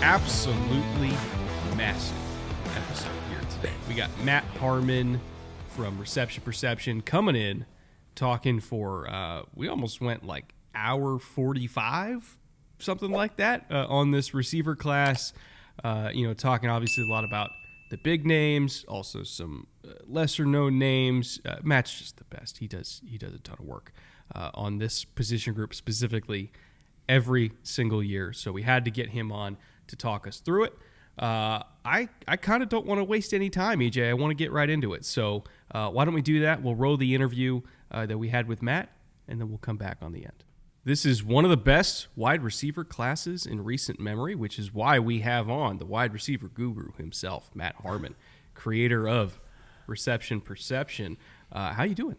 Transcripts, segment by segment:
absolutely massive episode here today. We got Matt Harmon from Reception Perception coming in, talking for, we almost went like hour 45, something like that, on this receiver class. Talking obviously a lot about the big names, also some lesser known names. Matt's just the best. He does a ton of work on this position group specifically every single year. So we had to get him on to talk us through it. I kind of don't want to waste any time, EJ. I want to get right into it. So why don't we do that? We'll roll the interview that we had with Matt, and then we'll come back on the end. This is one of the best wide receiver classes in recent memory, which is why we have on the wide receiver guru himself, Matt Harmon, creator of Reception Perception. How you doing?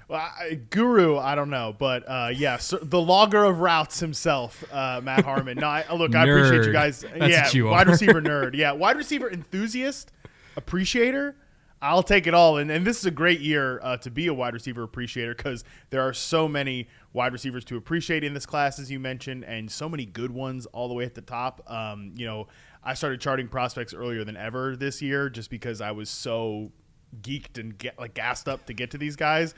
Well, guru, I don't know, but the logger of routes himself, Matt Harmon. No, I appreciate you guys. That's what you wide are. Receiver nerd. Yeah, wide receiver enthusiast, appreciator. I'll take it all. And this is a great year to be a wide receiver appreciator because there are so many wide receivers to appreciate in this class, as you mentioned, and so many good ones all the way at the top. I started charting prospects earlier than ever this year just because I was so geeked and gassed up to get to these guys.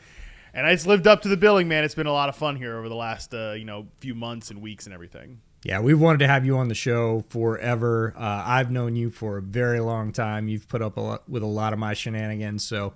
And I just lived up to the billing, man. It's been a lot of fun here over the last few months and weeks and everything. Yeah, we've wanted to have you on the show forever. I've known you for a very long time. You've put up with a lot of my shenanigans, so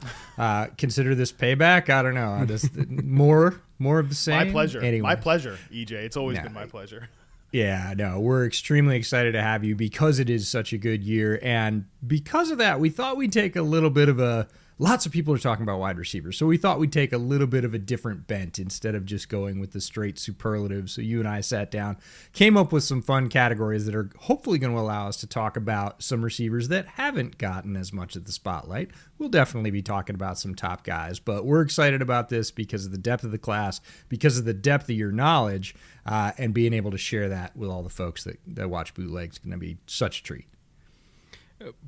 consider this payback. I don't know. Just more of the same. My pleasure. Anyway. My pleasure, EJ. It's always been my pleasure. Yeah, no, we're extremely excited to have you because it is such a good year, and because of that, we thought we'd take a little bit of lots of people are talking about wide receivers, so we thought we'd take a little bit of a different bent instead of just going with the straight superlatives. So you and I sat down, came up with some fun categories that are hopefully going to allow us to talk about some receivers that haven't gotten as much of the spotlight. We'll definitely be talking about some top guys, but we're excited about this because of the depth of the class, because of the depth of your knowledge, and being able to share that with all the folks that watch Bootleg's going to be such a treat.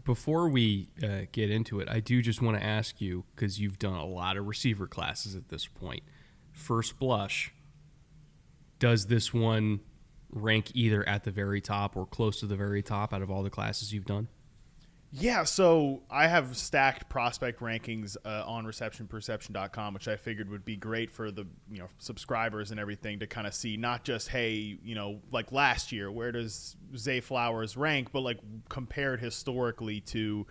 Before we get into it, I do just want to ask you, because you've done a lot of receiver classes at this point. First blush, does this one rank either at the very top or close to the very top out of all the classes you've done? Yeah, so I have stacked prospect rankings on receptionperception.com, which I figured would be great for the subscribers and everything to kind of see not just, hey, like last year, where does Zay Flowers rank, but like compared historically to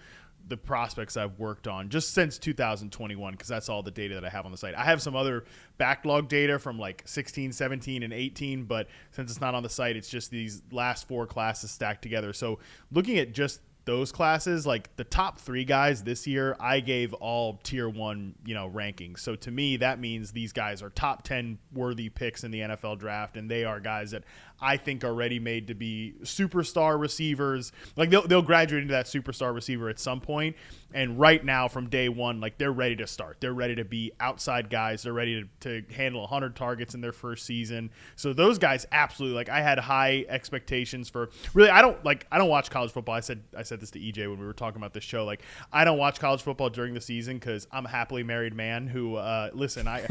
the prospects I've worked on just since 2021, because that's all the data that I have on the site. I have some other backlog data from like 16, 17, and 18, but since it's not on the site, it's just these last four classes stacked together. So looking at just those classes, like the top three guys this year, I gave all tier one, rankings. So to me, that means these guys are top 10 worthy picks in the NFL draft. And they are guys that I think are ready made to be superstar receivers. Like they'll graduate into that superstar receiver at some point. And right now from day one, like they're ready to start. They're ready to be outside guys. They're ready to handle 100 targets in their first season. So those guys absolutely, like I had high expectations for really, I don't watch college football. I said this to EJ when we were talking about this show. Like I don't watch college football during the season because I'm a happily married man who, listen, I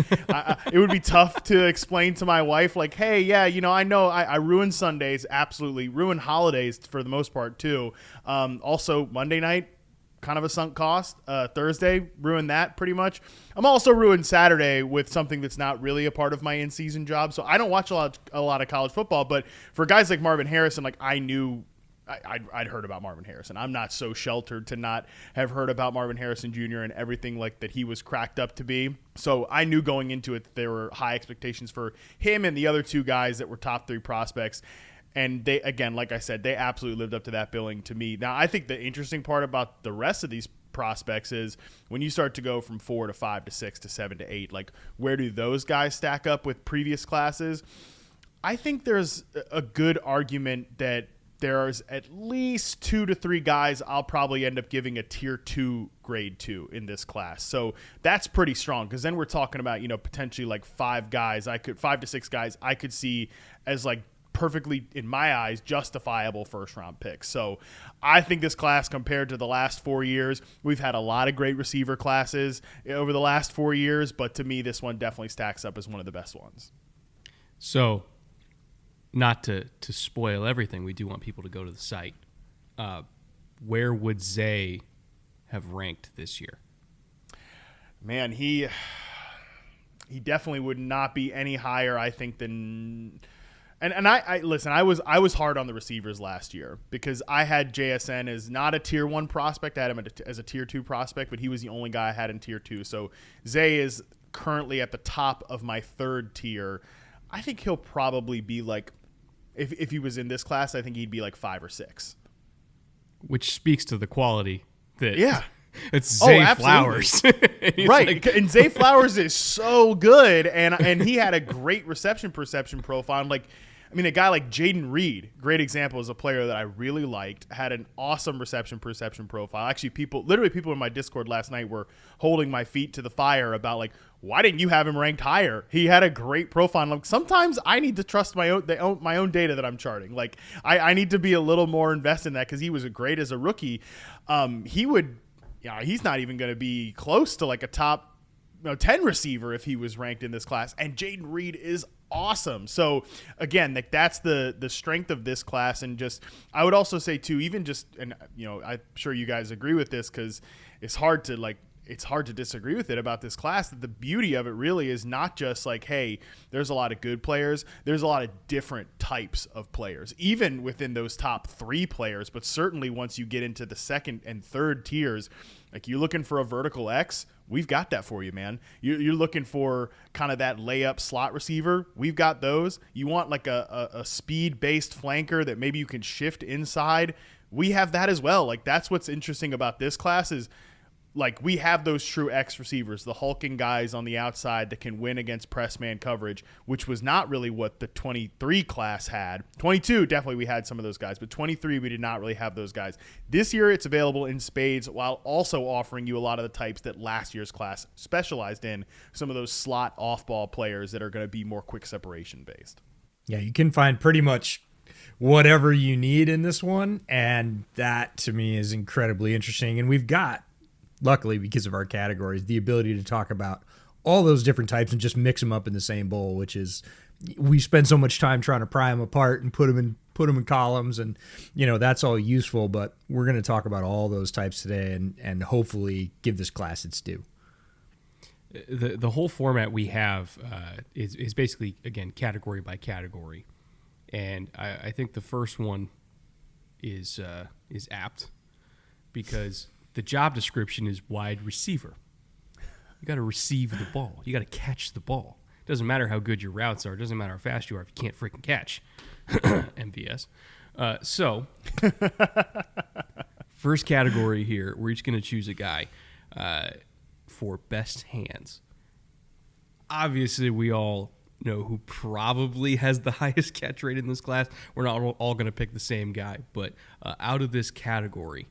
it would be tough to explain to my wife like, hey, yeah, I know I ruin Sundays, absolutely ruin holidays for the most part too. Also Monday night, kind of a sunk cost. Thursday, ruined that pretty much. I'm also ruined Saturday with something that's not really a part of my in-season job. So I don't watch a lot of college football, but for guys like Marvin Harrison, like I knew I'd heard about Marvin Harrison. I'm not so sheltered to not have heard about Marvin Harrison Jr. and everything like that he was cracked up to be. So I knew going into it that there were high expectations for him and the other two guys that were top three prospects. And they, again, like I said, they absolutely lived up to that billing to me. Now, I think the interesting part about the rest of these prospects is when you start to go from 4 to 5 to 6 to 7 to 8, like where do those guys stack up with previous classes? I think there's a good argument that there's at least 2 to 3 guys I'll probably end up giving a tier 2 grade to in this class. So that's pretty strong because then we're talking about, potentially like 5 to 6 guys I could see as like perfectly, in my eyes, justifiable first-round picks. So I think this class, compared to the last 4 years, we've had a lot of great receiver classes over the last 4 years, but to me, this one definitely stacks up as one of the best ones. So not to spoil everything, we do want people to go to the site. Where would Zay have ranked this year? Man, he definitely would not be any higher, I think, than. And I listen. I was hard on the receivers last year because I had JSN as not a tier 1 prospect. I had him as a tier 2 prospect, but he was the only guy I had in tier 2. So Zay is currently at the top of my 3rd tier. I think he'll probably be like, if he was in this class, I think he'd be like 5 or 6. Which speaks to the quality that. Yeah. It's Zay Flowers. Right. Like, and Zay Flowers is so good. And he had a great reception perception profile. I'm like, I mean, a guy like Jaden Reed, great example, is a player that I really liked, had an awesome reception perception profile. Actually, people in my Discord last night were holding my feet to the fire about like, why didn't you have him ranked higher? He had a great profile. Like, sometimes I need to trust my own data that I'm charting. Like, I need to be a little more invested in that because he was great as a rookie. He's not even going to be close to like a top 10 receiver if he was ranked in this class. And Jaden Reed is awesome. So again, like that's the strength of this class. And just, I would also say too, even just, and I'm sure you guys agree with this because it's hard to disagree with it about this class, that the beauty of it really is not just like, hey, there's a lot of good players. There's a lot of different types of players, even within those top 3 players. But certainly once you get into the 2nd and 3rd tiers, like you're looking for a vertical X, we've got that for you, man. You're looking for kind of that layup slot receiver. We've got those. You want like a speed-based flanker that maybe you can shift inside. We have that as well. Like that's what's interesting about this class is like we have those true X receivers, the hulking guys on the outside that can win against press man coverage, which was not really what the 23 class had. 22, definitely we had some of those guys, but 23, we did not really have those guys. This year, it's available in spades while also offering you a lot of the types that last year's class specialized in, some of those slot off-ball players that are going to be more quick separation based. Yeah, you can find pretty much whatever you need in this one, and that to me is incredibly interesting. And we've got, luckily because of our categories, the ability to talk about all those different types and just mix them up in the same bowl, which is, we spend so much time trying to pry them apart and put them in columns, and that's all useful, but we're going to talk about all those types today and hopefully give this class its due. The whole format we have is basically, again, category by category, and I think the first one is apt because the job description is wide receiver. You got to receive the ball. You got to catch the ball. It doesn't matter how good your routes are. It doesn't matter how fast you are if you can't freaking catch. MVS. So, first category here, we're each going to choose a guy for best hands. Obviously, we all know who probably has the highest catch rate in this class. We're not all going to pick the same guy, but out of this category,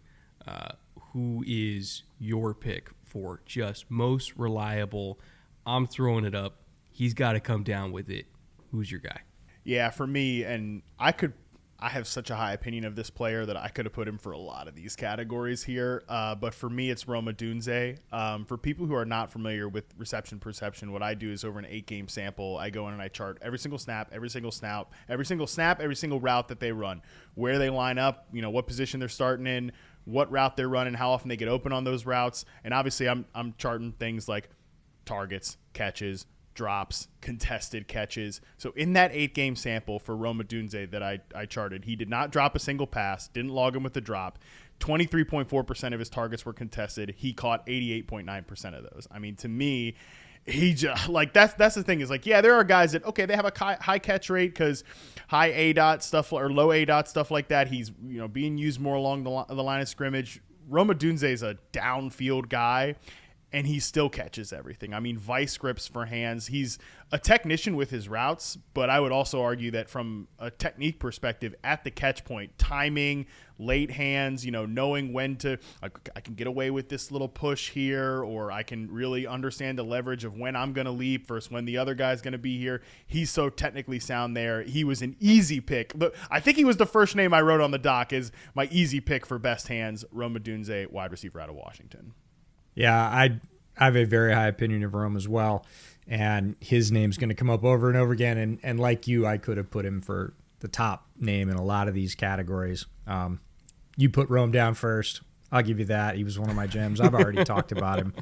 who is your pick for just most reliable? I'm throwing it up. He's got to come down with it. Who's your guy? Yeah, for me, and I have such a high opinion of this player that I could have put him for a lot of these categories here. But for me, it's Roma Dunze. For people who are not familiar with reception perception, what I do is over an 8-game sample, I go in and I chart every single snap, every single route that they run, where they line up, what position they're starting in, what route they're running, how often they get open on those routes. And obviously I'm charting things like targets, catches, drops, contested catches. So in that 8-game sample for Roma Dunze that I charted, he did not drop a single pass, didn't log him with a drop. 23.4% of his targets were contested. He caught 88.9% of those. I mean, to me, he just like that's the thing is like, yeah, there are guys that, okay, they have a high catch rate because high ADOT stuff or low ADOT stuff like that. He's being used more along the line of scrimmage. Roma Dunze is a downfield guy, and he still catches everything. I mean, vice grips for hands. He's a technician with his routes, but I would also argue that from a technique perspective at the catch point, timing, late hands, knowing when to, I can get away with this little push here, or I can really understand the leverage of when I'm going to leap versus when the other guy's going to be here. He's so technically sound there. He was an easy pick. But I think he was the first name I wrote on the doc is my easy pick for best hands, Roma Dunze, wide receiver out of Washington. Yeah, I have a very high opinion of Rome as well, and his name's going to come up over and over again. And like you, I could have put him for the top name in a lot of these categories. You put Rome down first. I'll give you that. He was one of my gems. I've already talked about him.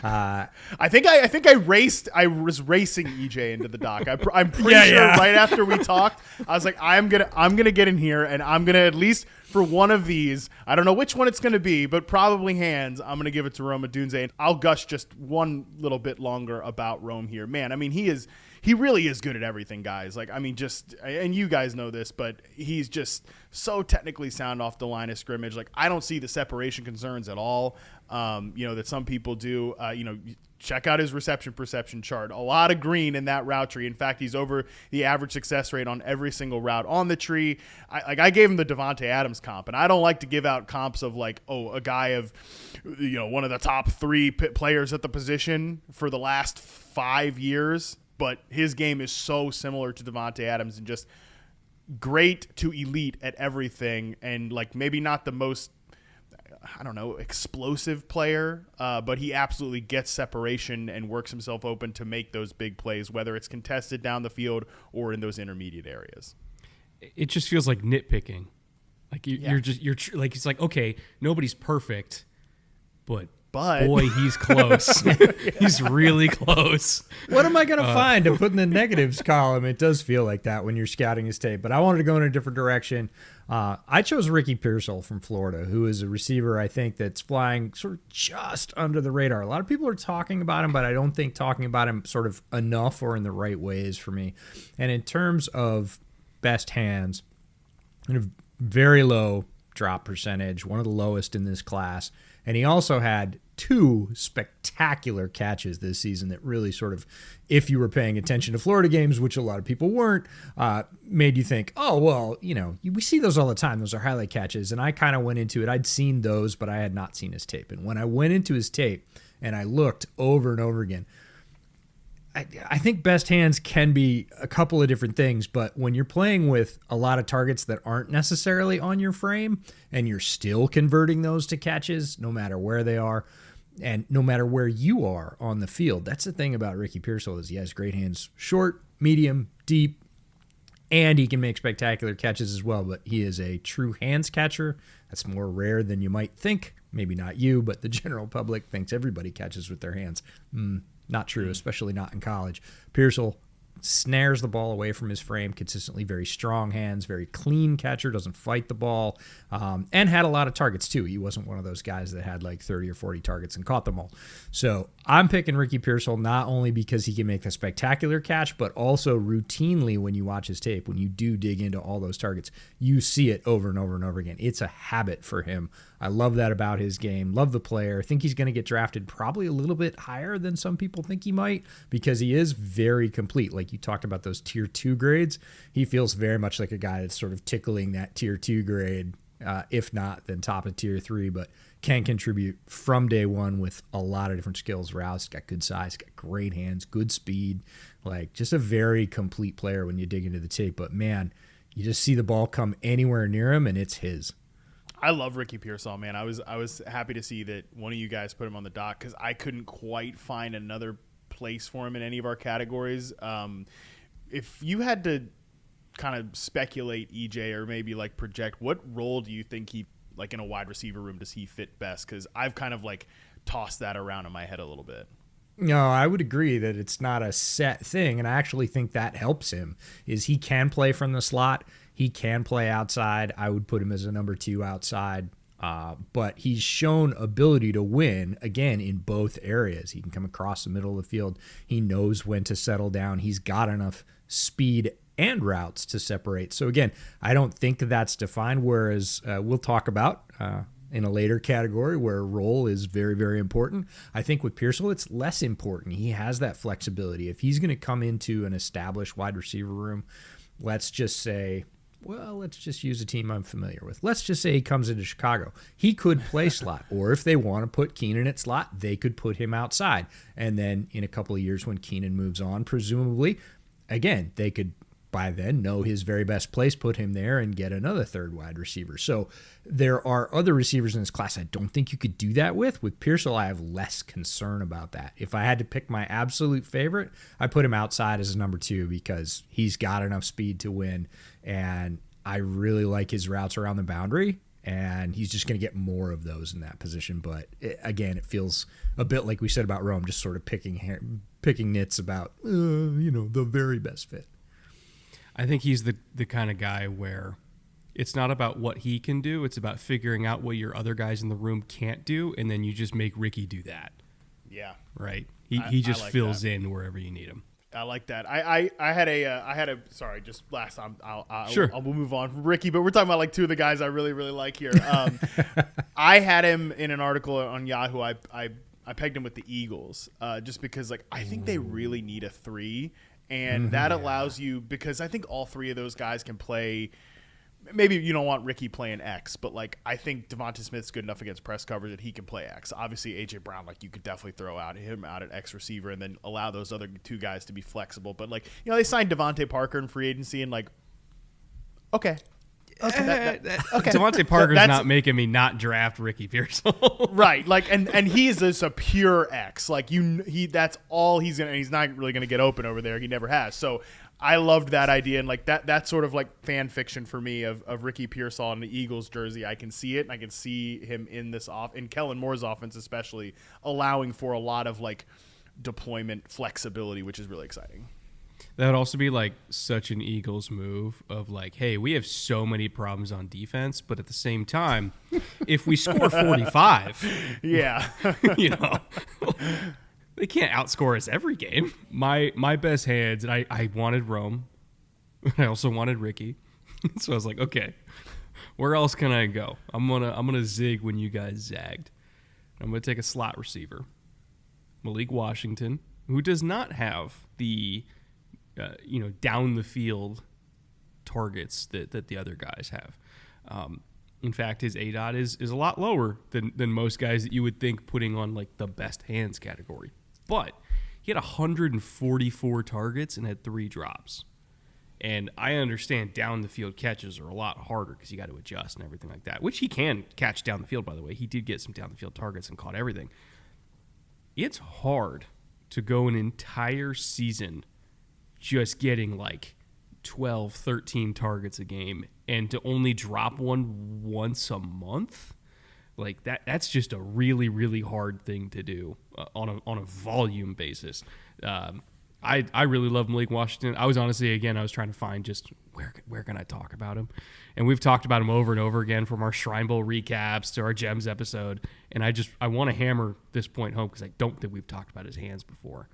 I think I was racing EJ into the dock. I'm pretty sure right after we talked, I was like, I'm gonna get in here, and I'm gonna, at least for one of these, I don't know which one it's gonna be, but probably hands, I'm gonna give it to Rome Odunze. And I'll gush just one little bit longer about Rome here. Man, I mean, he really is good at everything, guys. Like, I mean, and you guys know this, but he's just so technically sound off the line of scrimmage. Like, I don't see the separation concerns at all, that some people do. Check out his reception perception chart. A lot of green in that route tree. In fact, he's over the average success rate on every single route on the tree. I gave him the Devontae Adams comp, and I don't like to give out comps of like, a guy of, one of the top 3 players at the position for the last 5 years. But his game is so similar to Devontae Adams and just great to elite at everything. And like, maybe not the most, explosive player, but he absolutely gets separation and works himself open to make those big plays, whether it's contested down the field or in those intermediate areas. It just feels like nitpicking. Like you're like, it's like, okay, nobody's perfect, but boy, he's close. He's really close. What am I going to find to put in the negatives column? It does feel like that when you're scouting his tape, but I wanted to go in a different direction. I chose Ricky Pearsall from Florida, who is a receiver, I think, that's flying sort of just under the radar. A lot of people are talking about him, but I don't think talking about him sort of enough or in the right ways for me. And in terms of best hands, very low drop percentage, one of the lowest in this class. And he also had 2 spectacular catches this season that really sort of, if you were paying attention to Florida games, which a lot of people weren't, made you think, oh, well, we see those all the time. Those are highlight catches. And I kind of went into it. I'd seen those, but I had not seen his tape. And when I went into his tape and I looked over and over again, I think best hands can be a couple of different things, but when you're playing with a lot of targets that aren't necessarily on your frame and you're still converting those to catches, no matter where they are and no matter where you are on the field, that's the thing about Ricky Pearsall is he has great hands, short, medium, deep, and he can make spectacular catches as well, but he is a true hands catcher. That's more rare than you might think. Maybe not you, but the general public thinks everybody catches with their hands. Not true, especially not in college. Pearsall snares the ball away from his frame consistently, very strong hands, very clean catcher, doesn't fight the ball, and had a lot of targets too. He wasn't one of those guys that had like 30 or 40 targets and caught them all. So I'm picking Ricky Pearsall not only because he can make a spectacular catch, but also routinely when you watch his tape, when you do dig into all those targets, you see it over and over and over again. It's a habit for him. I love that about his game. Love the player. I think he's going to get drafted probably a little bit higher than some people think he might because he is very complete. Like you talked about those tier 2 grades. He feels very much like a guy that's sort of tickling that tier 2 grade, if not then top of tier 3, but can contribute from day one with a lot of different skills. Routes, got good size, got great hands, good speed, like just a very complete player when you dig into the tape. But man, you just see the ball come anywhere near him and it's his. I love Ricky Pearsall, man. I was happy to see that one of you guys put him on the dock because I couldn't quite find another place for him in any of our categories. If you had to kind of speculate, EJ, or maybe like project, what role do you think he, like in a wide receiver room, does he fit best? Because I've kind of like tossed that around in my head a little bit. No, I would agree that it's not a set thing, and I actually think that helps him, is he can play from the slot. He can play outside. I would put him as a number 2 outside, but he's shown ability to win, again, in both areas. He can come across the middle of the field. He knows when to settle down. He's got enough speed and routes to separate. So, again, I don't think that's defined, whereas we'll talk about in a later category where role is very, very important. I think with Pearsall, it's less important. He has that flexibility. If he's going to come into an established wide receiver room, let's just say, well, let's just use a team I'm familiar with. Let's just say he comes into Chicago. He could play slot, or if they want to put Keenan at slot, they could put him outside. And then in a couple of years when Keenan moves on, presumably, again, they could by then know his very best place, put him there, and get another third wide receiver. So there are other receivers in this class I don't think you could do that with. With Pearsall, I have less concern about that. If I had to pick my absolute favorite, I put him outside as a number 2 because he's got enough speed to win, And I really like his routes around the boundary, and he's just going to get more of those in that position. But it feels a bit like we said about Rome, just sort of picking nits about, the very best fit. I think he's the kind of guy where it's not about what he can do. It's about figuring out what your other guys in the room can't do, and then you just make Ricky do that. Yeah. Right. He just like fills that. in wherever you need him. I like that. I had a sorry, just last time Sure. we'll move on from Ricky, but we're talking about like two of the guys I really, really like here. I had him in an article on Yahoo. I pegged him with the Eagles, just because like I think they really need a 3, and that allows you, because I think all 3 of those guys can play. Maybe you don't want Ricky playing X, but like I think Devonta Smith's good enough against press coverage that he can play X. Obviously, AJ Brown, like you could definitely throw him out at X receiver and then allow those other 2 guys to be flexible. But like they signed Devontae Parker in free agency, and like, okay. Devontae Parker's not making me not draft Ricky Pearsall. Right, like and he's just a pure X. Like that's all he's gonna. He's not really gonna get open over there. He never has. So I loved that idea, and like that's sort of like fan fiction for me of Ricky Pearsall in the Eagles jersey. I can see it, and I can see him in in Kellen Moore's offense, especially allowing for a lot of like deployment flexibility, which is really exciting. That would also be like such an Eagles move of like, hey, we have so many problems on defense, but at the same time, if we score 45, yeah, they can't outscore us every game. My best hands, and I wanted Rome. I also wanted Ricky. So I was like, okay, where else can I go? I'm gonna zig when you guys zagged. I'm gonna take a slot receiver, Malik Washington, who does not have the down the field targets that the other guys have. In fact, his ADOT is a lot lower than most guys that you would think putting on like the best hands category. But he had 144 targets and had 3 drops. And I understand down the field catches are a lot harder because you got to adjust and everything like that, which he can catch down the field, by the way. He did get some down the field targets and caught everything. It's hard to go an entire season just getting like 12, 13 targets a game and to only drop one once a month. Like that's just a really, really hard thing to do on a volume basis. I really love Malik Washington. I was trying to find just where can I talk about him? And we've talked about him over and over again, from our Shrine Bowl recaps to our Gems episode. And I want to hammer this point home because I don't think we've talked about his hands before.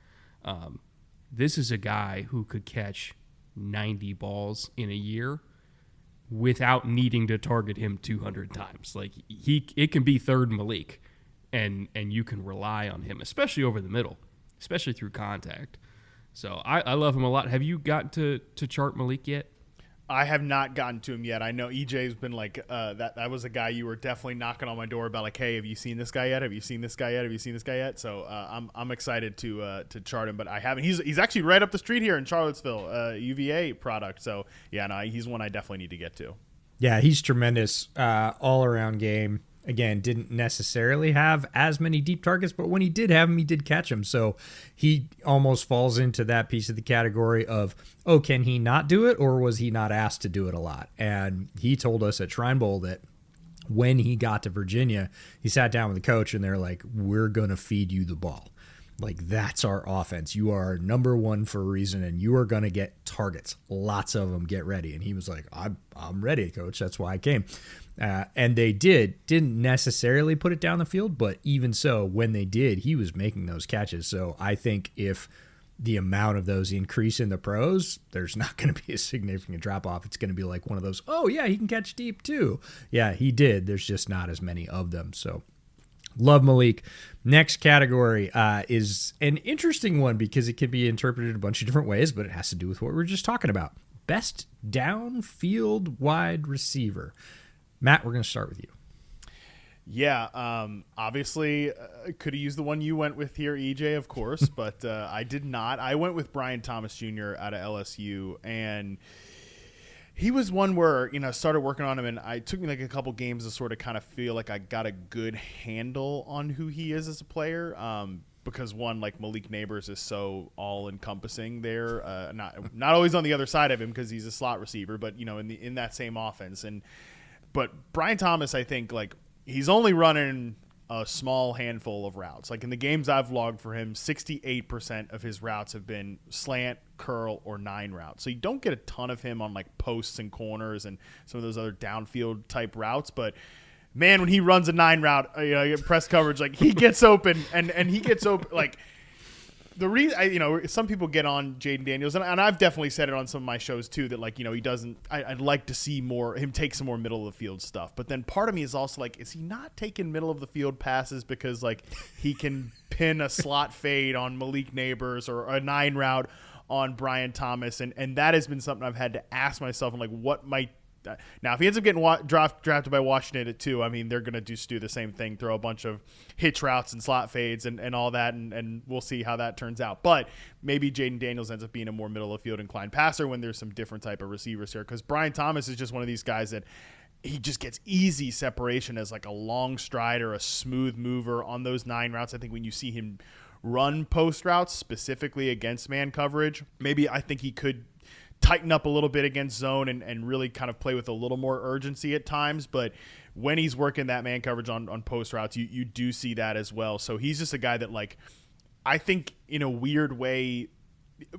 This is a guy who could catch 90 balls in a year without needing to target him 200 times. Like it can be third Malik, and you can rely on him, especially over the middle, especially through contact. So I love him a lot. Have you gotten to chart Malik yet? I have not gotten to him yet. I know EJ's been like that was a guy you were definitely knocking on my door about, like, hey, have you seen this guy yet? Have you seen this guy yet? Have you seen this guy yet? So I'm excited to chart him, but I haven't. He's actually right up the street here in Charlottesville, UVA product. So yeah, no, he's one I definitely need to get to. Yeah, he's tremendous, all around game. Again, didn't necessarily have as many deep targets, but when he did have them, he did catch them. So he almost falls into that piece of the category of, oh, can he not do it, or was he not asked to do it a lot? And he told us at Shrine Bowl that when he got to Virginia, he sat down with the coach and they're like, we're going to feed you the ball. Like, that's our offense. You are number one for a reason, and you are going to get targets. Lots of them. Get ready. And he was like, I'm ready, coach. That's why I came. And they didn't necessarily put it down the field, but even so, when they did, he was making those catches. So I think if the amount of those increase in the pros, there's not going to be a significant drop off. It's going to be like one of those, oh yeah, he can catch deep too. Yeah, he did. There's just not as many of them. So love Malik. Next category is an interesting one because it can be interpreted a bunch of different ways, but it has to do with what we were just talking about. Best downfield wide receiver. Matt, we're going to start with you. Yeah, obviously, could have used the one you went with here, EJ, of course, but I did not. I went with Brian Thomas Jr. out of LSU, and he was one where, started working on him, and it took me like a couple games to sort of kind of feel like I got a good handle on who he is as a player. because one, like Malik Neighbors is so all encompassing there, not always on the other side of him because he's a slot receiver, but in that same offense. But Brian Thomas, I think like he's only running a small handful of routes. Like in the games I've logged for him, 68% of his routes have been slant, curl, or 9 routes. So you don't get a ton of him on like posts and corners and some of those other downfield type routes. But man, when he runs a 9 route, press coverage, like he gets open and he gets open. Like the reason, some people get on Jaden Daniels, and I've definitely said it on some of my shows too, that like, he doesn't, I'd like to see him take some more middle of the field stuff. But then part of me is also like, is he not taking middle of the field passes because like he can pin a slot fade on Malik Neighbors or a 9 route on Brian Thomas? And that has been something I've had to ask myself. I'm like, what might, now, if he ends up getting drafted by Washington at 2, I mean, they're going to just do the same thing, throw a bunch of hitch routes and slot fades and all that, and we'll see how that turns out. But maybe Jaden Daniels ends up being a more middle-of-field inclined passer when there's some different type of receivers here, because Brian Thomas is just one of these guys that he just gets easy separation as like a long strider, a smooth mover on those 9 routes. I think when you see him run post routes, specifically against man coverage, maybe I think he could tighten up a little bit against zone and really kind of play with a little more urgency at times. But when he's working that man coverage on post routes, you do see that as well. So he's just a guy that, like, I think in a weird way,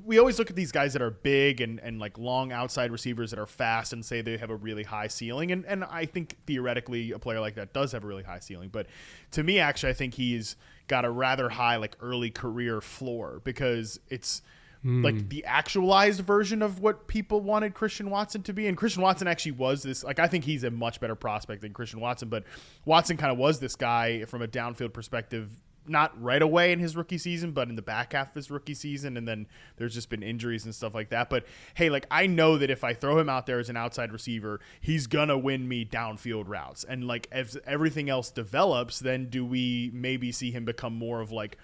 we always look at these guys that are big and like long outside receivers that are fast and say they have a really high ceiling. And I think theoretically a player like that does have a really high ceiling. But to me, actually, I think he's got a rather high, like, early career floor, because it's like the actualized version of what people wanted Christian Watson to be. And Christian Watson actually was this, like, I think he's a much better prospect than Christian Watson, but Watson kind of was this guy from a downfield perspective, not right away in his rookie season, but in the back half of his rookie season. And then there's just been injuries and stuff like that. But hey, like, I know that if I throw him out there as an outside receiver, he's going to win me downfield routes. And like, as everything else develops, then do we maybe see him become more of like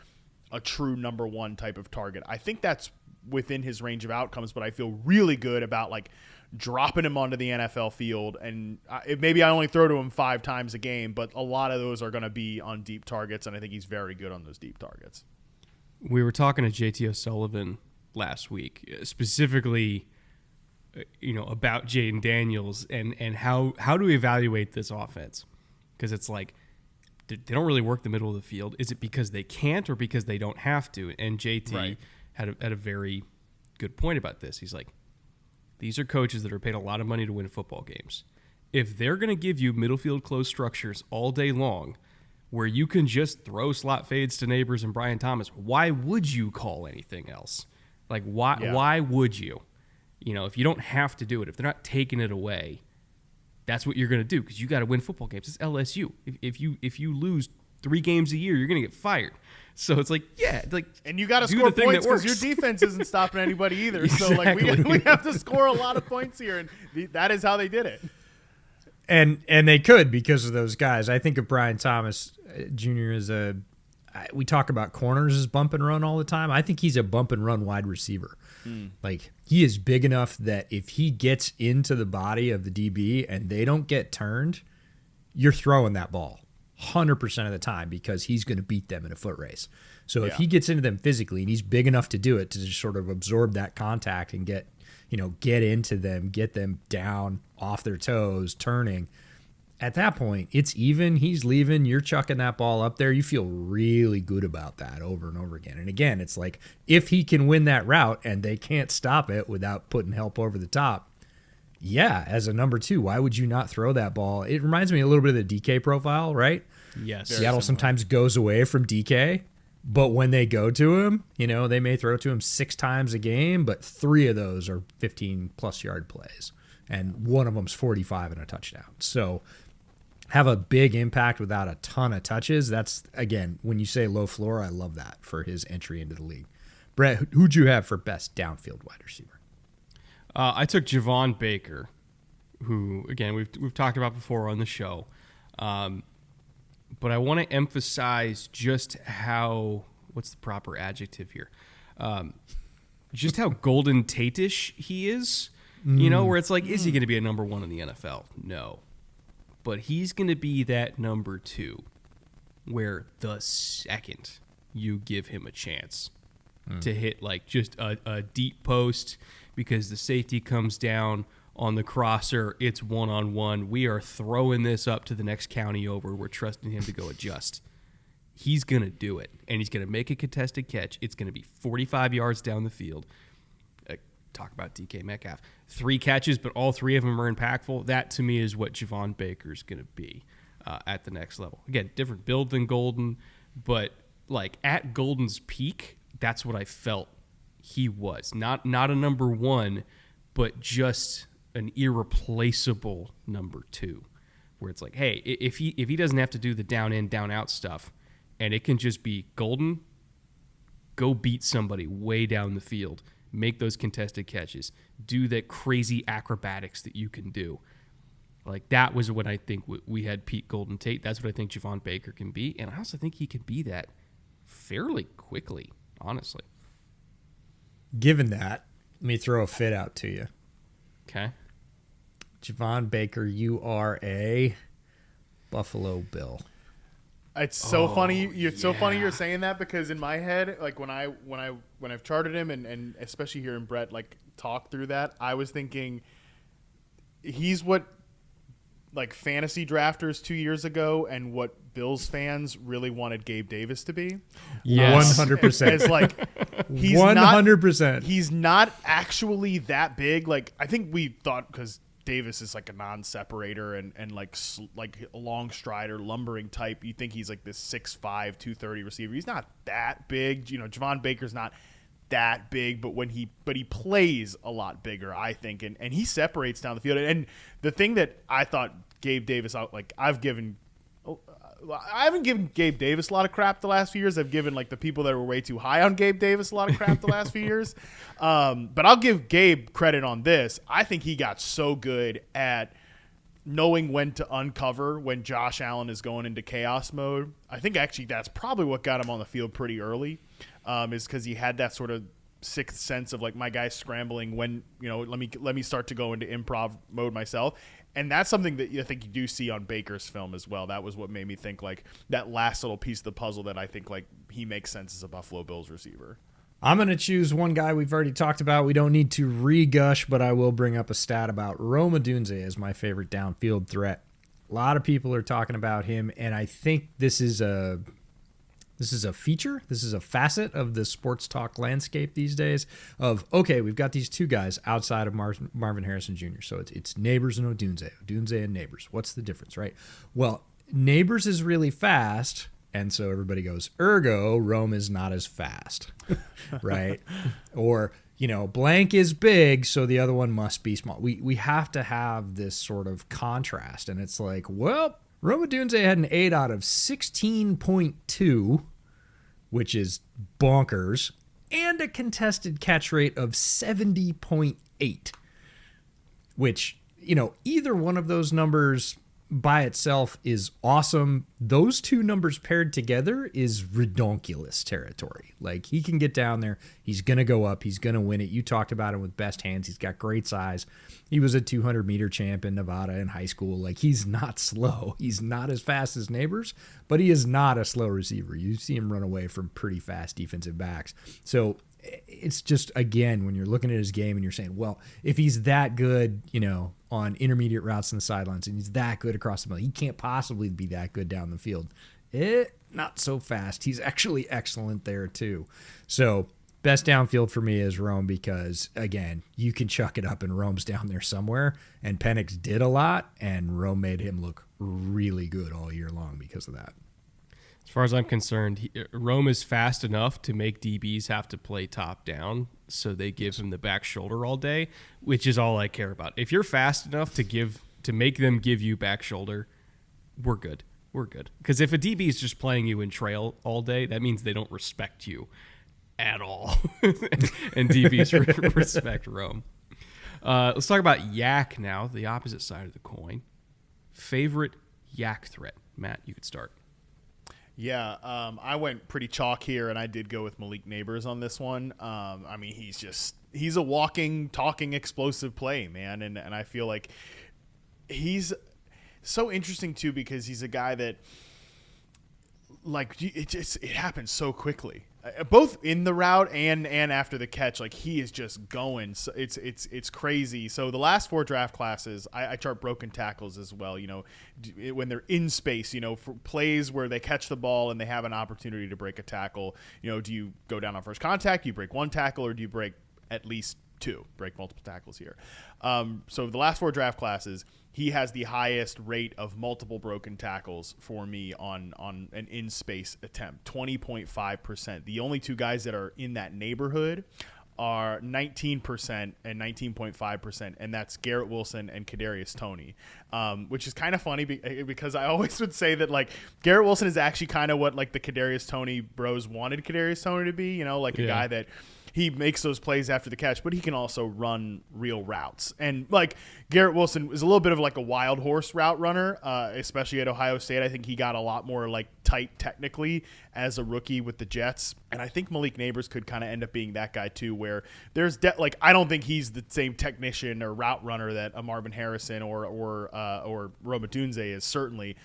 a true number 1 type of target? I think that's within his range of outcomes, but I feel really good about like dropping him onto the NFL field. And maybe I only throw to him 5 times a game, but a lot of those are going to be on deep targets. And I think he's very good on those deep targets. We were talking to JT O'Sullivan last week, specifically, about Jaden Daniels and how do we evaluate this offense? Because it's like, they don't really work the middle of the field. Is it because they can't or because they don't have to? And JT had a very good point about this. He's like, these are coaches that are paid a lot of money to win football games. If they're going to give you middle field closed structures all day long where you can just throw slot fades to Neighbors and Brian Thomas, why would you call anything else? Like, why would you? If you don't have to do it, if they're not taking it away, that's what you're going to do, because you got to win football games. It's LSU. If you lose 3 games a year, you're going to get fired. So it's like, and you got to score points because your defense isn't stopping anybody either. Exactly. So like we have to score a lot of points here, and that is how they did it. And they could, because of those guys. I think of Brian Thomas Jr. as we talk about corners as bump and run all the time. I think he's a bump and run wide receiver. Like, he is big enough that if he gets into the body of the DB and they don't get turned, you're throwing that ball 100% of the time, because he's going to beat them in a foot race. So if he gets into them physically, and he's big enough to do it, to just sort of absorb that contact and get into them, get them down off their toes, turning, at that point, it's even. He's leaving. You're chucking that ball up there. You feel really good about that over and over again. And again, it's like, if he can win that route and they can't stop it without putting help over the top, as a number 2, why would you not throw that ball? It reminds me a little bit of the DK profile, right? Yes. Seattle sometimes goes away from DK, but when they go to him, they may throw to him 6 times a game, but 3 of those are 15-plus yard plays, and one of them's 45 and a touchdown. So have a big impact without a ton of touches. That's, again, when you say low floor, I love that for his entry into the league. Brett, who'd you have for best downfield wide receiver? I took Javon Baker, who, again, we've talked about before on the show. But I want to emphasize just how, what's the proper adjective here? Just how Golden Tate-ish he is, where it's like, is he going to be a number 1 in the NFL? No. But he's going to be that number 2, where the second you give him a chance to hit like just a deep post because the safety comes down on the crosser. It's one-on-one. We are throwing this up to the next county over. We're trusting him to go adjust. He's going to do it, and he's going to make a contested catch. It's going to be 45 yards down the field. Talk about DK Metcalf. 3 catches, but all 3 of them are impactful. That, to me, is what Javon Baker's going to be at the next level. Again, different build than Golden, but like at Golden's peak, that's what I felt he was. Not a number 1, but just an irreplaceable number 2, where it's like, hey, if he doesn't have to do the down in, down out stuff, and it can just be Golden, go beat somebody way down the field, make those contested catches, do that crazy acrobatics that you can do. Like, that was what I think we had Pete Golden Tate. That's what I think Javon Baker can be, and I also think he can be that fairly quickly, honestly. Given that, let me throw a fit out to you. Okay. Javon Baker, you are a Buffalo Bill. It's so funny. It's so funny you're saying that, because in my head, like when I've charted him and especially hearing Brett like talk through that, I was thinking he's what like fantasy drafters 2 years ago and what Bills fans really wanted Gabe Davis to be. Yes. 100%. It's like he's 100%. He's not actually that big. Like, I think we thought, because Davis is like a non-separator and like a long strider, lumbering type. You think he's like this 6'5", 230 receiver. He's not that big. You know, Javon Baker's not that big, but he plays a lot bigger, I think, and he separates down the field. And the thing that I thought Gabe Davis, like I haven't given Gabe Davis a lot of crap the last few years. I've given like the people that were way too high on Gabe Davis a lot of crap the last few years. But I'll give Gabe credit on this. I think he got so good at knowing when to uncover when Josh Allen is going into chaos mode. I think actually that's probably what got him on the field pretty early, is because he had that sort of sixth sense of like, my guy's scrambling when, you know, let me start to go into improv mode myself. And that's something that I think you do see on Baker's film as well. That was what made me think like that last little piece of the puzzle that I think like he makes sense as a Buffalo Bills receiver. I'm going to choose one guy we've already talked about. We don't need to re-gush, but I will bring up a stat about Rome Odunze as my favorite downfield threat. A lot of people are talking about him, and I think this is a feature. This is a facet of the sports talk landscape these days of, okay, we've got these 2 guys outside of Marvin Harrison Jr. So it's Neighbors and Odunze and Neighbors. What's the difference, right? Well, Neighbors is really fast, and so everybody goes, ergo, Rome is not as fast, right? Or, you know, blank is big, so the other one must be small. We have to have this sort of contrast, and it's like, well, Rome Odunze had an 8 out of 16.2, which is bonkers, and a contested catch rate of 70.8, which, you know, either one of those numbers by itself is awesome. Those 2 numbers paired together is redonkulous territory. Like, he can get down there. He's going to go up. He's going to win it. You talked about him with best hands. He's got great size. He was a 200-meter champ in Nevada in high school. Like, he's not slow. He's not as fast as Neighbors, but he is not a slow receiver. You see him run away from pretty fast defensive backs. So it's just, again, when you're looking at his game and you're saying, well, if he's that good, you know, on intermediate routes in the sidelines and he's that good across the middle, he can't possibly be that good down the field. Not so fast. He's actually excellent there too. So best downfield for me is Rome, because, again, you can chuck it up and Rome's down there somewhere, and Penix did a lot, and Rome made him look really good all year long because of that. As far as I'm concerned, Rome is fast enough to make DBs have to play top down, so they give him the back shoulder all day, which is all I care about. If you're fast enough to make them give you back shoulder, we're good. We're good. Because if a DB is just playing you in trail all day, that means they don't respect you at all. And DBs respect Rome. Let's talk about YAC now, the opposite side of the coin. Favorite YAC threat? Matt, you could start. Yeah, I went pretty chalk here, and I did go with Malik Neighbors on this one. I mean, he's a walking, talking, explosive play, man, and I feel like he's so interesting too, because he's a guy that like it happens so quickly, both in the route and after the catch. Like he is just going. So it's crazy. So the last 4 draft classes, I chart broken tackles as well. You know, when they're in space, you know, for plays where they catch the ball and they have an opportunity to break a tackle. You know, do you go down on first contact? Do you break 1 tackle, or do you break at least 2? Break multiple tackles here. So the last 4 draft classes, he has the highest rate of multiple broken tackles for me on an in-space attempt, 20.5%. The only 2 guys that are in that neighborhood are 19% and 19.5%, and that's Garrett Wilson and Kadarius Toney, which is kind of funny because I always would say that, like, Garrett Wilson is actually kind of what, like, the Kadarius Toney bros wanted Kadarius Toney to be, you know, like a guy that he makes those plays after the catch, but he can also run real routes. And like Garrett Wilson is a little bit of like a wild horse route runner, especially at Ohio State. I think he got a lot more like tight technically as a rookie with the Jets. And I think Malik Neighbors could kind of end up being that guy too, where there's like, I don't think he's the same technician or route runner that a Marvin Harrison or Roma Dunze is, certainly.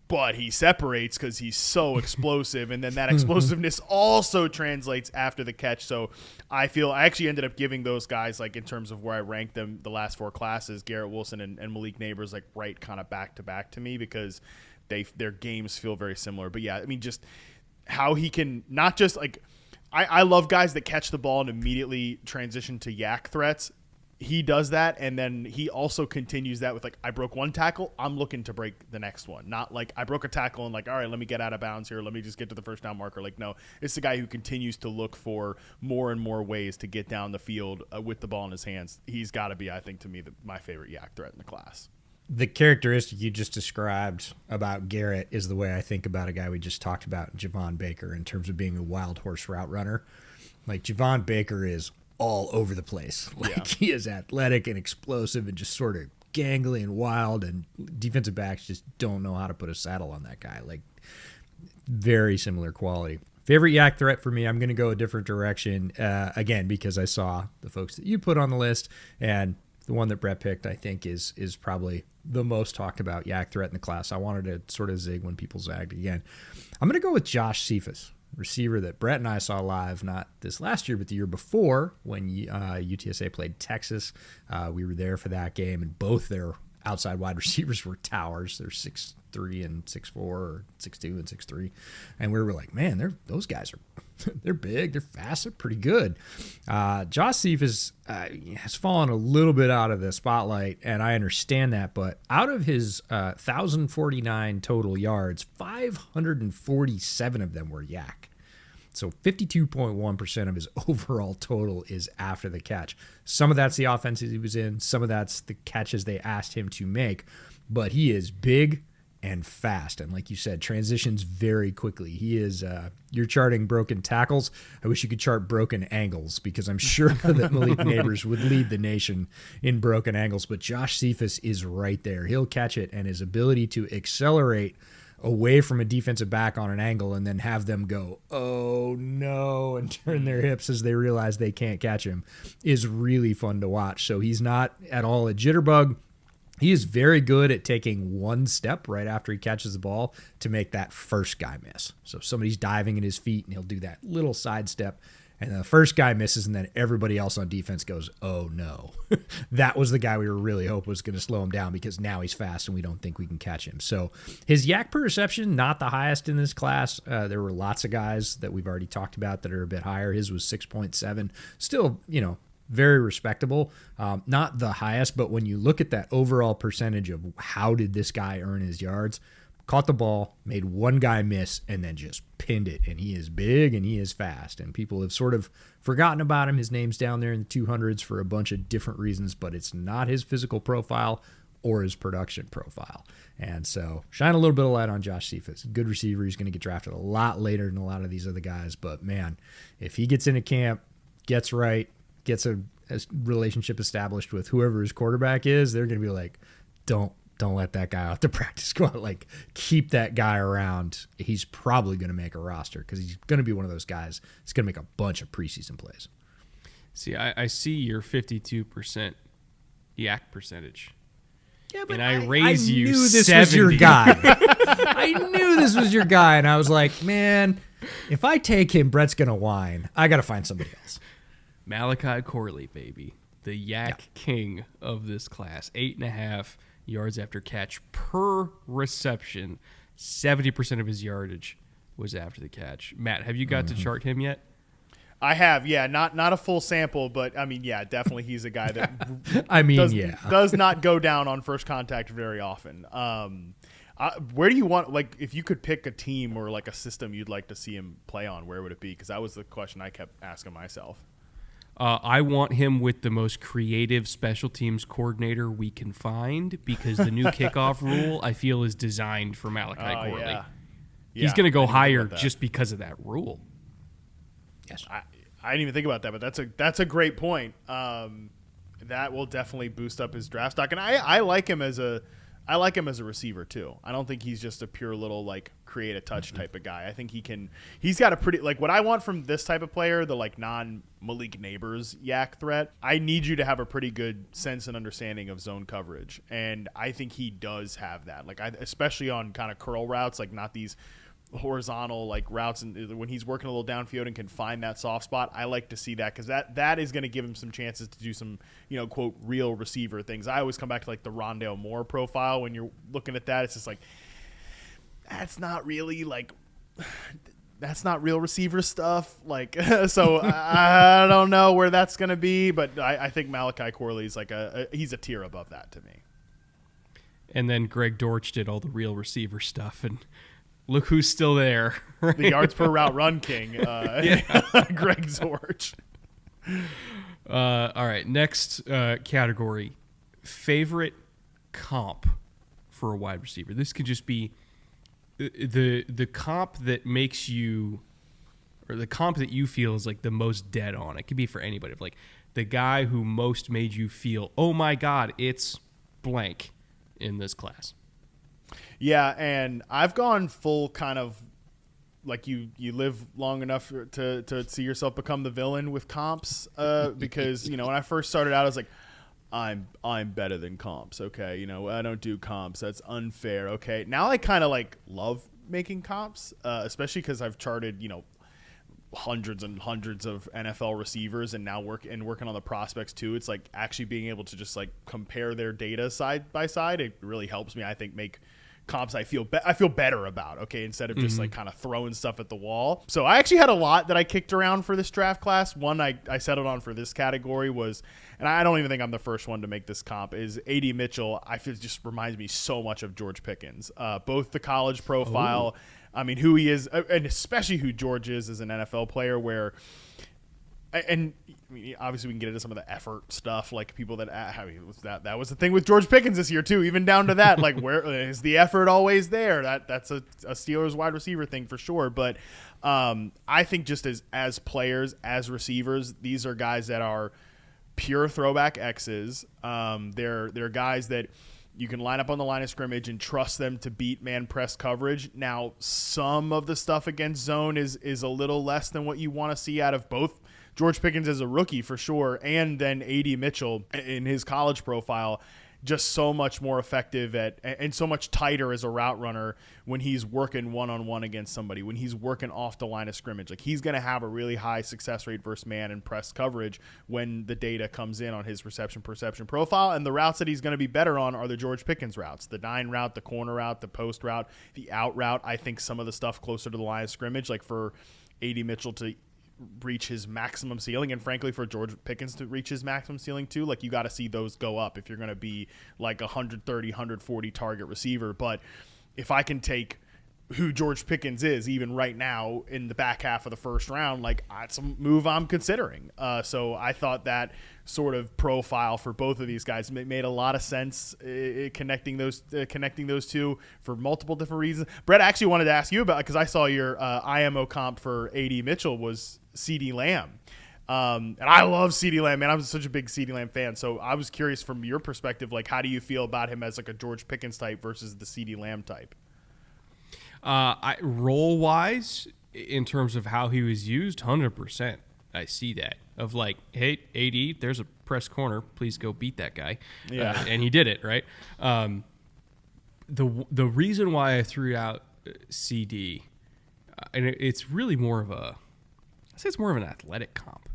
But he separates because he's so explosive, and then that explosiveness also translates after the catch. So I actually ended up giving those guys, like in terms of where I ranked them the last 4 classes, Garrett Wilson and Malik Neighbors, like right kind of back to back to me, because their games feel very similar. But yeah, I mean, just how he can not just like I love guys that catch the ball and immediately transition to YAC threats. He does that, and then he also continues that with, like, I broke 1 tackle, I'm looking to break the next one. Not like I broke a tackle and like, all right, let me get out of bounds here, let me just get to the first down marker. Like, no, it's the guy who continues to look for more and more ways to get down the field with the ball in his hands. He's got to be, I think, to me, my favorite YAC threat in the class. The characteristic you just described about Garrett is the way I think about a guy we just talked about, Javon Baker, in terms of being a wild horse route runner. Like, Javon Baker is all over the place. Like, he is athletic and explosive and just sort of gangly and wild, and defensive backs just don't know how to put a saddle on that guy. Like, very similar quality. Favorite YAC threat for me, I'm going to go a different direction, again, because I saw the folks that you put on the list, and the one that Brett picked, I think, is probably the most talked about YAC threat in the class. I wanted to sort of zig when people zagged again. I'm going to go with Josh Cephas, receiver that Brett and I saw live, not this last year, but the year before when UTSA played Texas. We were there for that game, and both their outside wide receivers were towers. They're 6'3" and 6'4", or 6'2" and 6'3", and we were like, man, those guys are they're big, they're fast, they're pretty good. Josh Cephas has fallen a little bit out of the spotlight, and I understand that, but out of his 1,049 total yards, 547 of them were YAC. So 52.1% of his overall total is after the catch. Some of that's the offenses he was in, some of that's the catches they asked him to make, but he is big and fast, and like you said, transitions very quickly. He is, you're charting broken tackles. I wish you could chart broken angles, because I'm sure that Malik Neighbors would lead the nation in broken angles, but Josh Cephas is right there. He'll catch it, and his ability to accelerate away from a defensive back on an angle and then have them go, oh no, and turn their hips as they realize they can't catch him is really fun to watch. So he's not at all a jitterbug. He is very good at taking one step right after he catches the ball to make that first guy miss. So if somebody's diving at his feet, and he'll do that little side step, and the first guy misses, and then everybody else on defense goes, oh no. That was the guy we were really hoping was going to slow him down, because now he's fast and we don't think we can catch him. So his YAC per reception, not the highest in this class. There were lots of guys that we've already talked about that are a bit higher. His was 6.7. Still, very respectable. Not the highest, but when you look at that overall percentage of how did this guy earn his yards, caught the ball, made one guy miss, and then just pinned it. And he is big and he is fast. And people have sort of forgotten about him. His name's down there in the 200s for a bunch of different reasons, but it's not his physical profile or his production profile. And so shine a little bit of light on Josh Cephas. Good receiver. He's going to get drafted a lot later than a lot of these other guys. But man, if he gets into camp, gets right, gets a relationship established with whoever his quarterback is, they're going to be like, don't let that guy off the practice squad. Like, keep that guy around. He's probably going to make a roster, because he's going to be one of those guys that's going to make a bunch of preseason plays. See, I see your 52% YAC percentage. Yeah, but and I raise I you knew this 70. was your guy. I knew this was your guy, and I was like, man, if I take him, Brett's gonna whine. I gotta find somebody else. Malachi Corley, baby, the YAC king of this class. 8.5 yards after catch per reception. 70% of his yardage was after the catch. Matt, have you got to chart him yet? I have, yeah, not a full sample, but I mean, yeah, definitely he's a guy that does not go down on first contact very often. Where do you want, like, if you could pick a team or like a system you'd like to see him play on, where would it be? Because that was the question I kept asking myself. I want him with the most creative special teams coordinator we can find, because the new kickoff rule, I feel, is designed for Malachi Corley. Yeah. He's going to go higher just because of that rule. Yes. I didn't even think about that, but that's a great point. That will definitely boost up his draft stock, and I like him as a receiver too. I don't think he's just a pure little like create a touch type of guy. I think he's got a pretty, like, what I want from this type of player, the like non-Malik Neighbors YAC threat. I need you to have a pretty good sense and understanding of zone coverage, and I think he does have that. Like, especially on kind of curl routes, like not these horizontal like routes, and when he's working a little downfield and can find that soft spot, I like to see that, because that is going to give him some chances to do some, quote, real receiver things. I always come back to like the Rondale Moore profile. When you're looking at that, it's just like, that's not really like, that's not real receiver stuff. Like, so I don't know where that's going to be, but I think Malachi Corley is like he's a tier above that to me. And then Greg Dortch did all the real receiver stuff, and look who's still there. Right? The yards per route run king, Greg Dortch. All right, next category, favorite comp for a wide receiver. This could just be the comp that makes you, or the comp that you feel is like the most dead on. It could be for anybody. Like the guy who most made you feel, oh my God, it's blank in this class. Yeah, and I've gone full kind of like you live long enough to see yourself become the villain with comps, because when I first started out, I was like, I'm better than comps. Okay, I don't do comps. That's unfair. Okay, now I kind of like love making comps, especially because I've charted hundreds and hundreds of NFL receivers, and now working on the prospects too. It's like actually being able to just like compare their data side by side. It really helps me, I think, make comps I feel better about, okay, instead of just like kind of throwing stuff at the wall. So I actually had a lot that I kicked around for this draft class. One I settled on for this category was, and I don't even think I'm the first one to make this comp, is A.D. Mitchell. I feel just reminds me so much of George Pickens, both the college profile, I mean, who he is, and especially who George is as an NFL player, where, and I mean, obviously we can get into some of the effort stuff, like people that, that was the thing with George Pickens this year too, even down to that, like, where is the effort always there? That's a Steelers wide receiver thing for sure. But I think just as players, as receivers, these are guys that are pure throwback X's. They're guys that you can line up on the line of scrimmage and trust them to beat man press coverage. Now, some of the stuff against zone is a little less than what you want to see out of both George Pickens as a rookie for sure, and then A.D. Mitchell in his college profile, just so much more effective and so much tighter as a route runner when he's working one-on-one against somebody, when he's working off the line of scrimmage. Like, he's going to have a really high success rate versus man and press coverage when the data comes in on his reception perception profile. And the routes that he's going to be better on are the George Pickens routes, the dime route, the corner route, the post route, the out route. I think some of the stuff closer to the line of scrimmage, like for A.D. Mitchell to reach his maximum ceiling, and frankly for George Pickens to reach his maximum ceiling too, like, you got to see those go up if you're going to be like 130, 140 target receiver. But if I can take who George Pickens is even right now in the back half of the first round, like, that's a move I'm considering. So I thought that sort of profile for both of these guys made a lot of sense, connecting those two for multiple different reasons. Brett, I actually wanted to ask you about, because I saw your IMO comp for A.D. Mitchell was CeeDee Lamb. And I love CeeDee Lamb, man. I'm such a big CeeDee Lamb fan. So I was curious from your perspective, like, how do you feel about him as like a George Pickens type versus the CeeDee Lamb type? Role wise, in terms of how he was used, 100%. I see that of like, hey, AD, there's a press corner. Please go beat that guy. Yeah. And he did it, right? the reason why I threw out CD, and it's really more of it's more of an athletic comp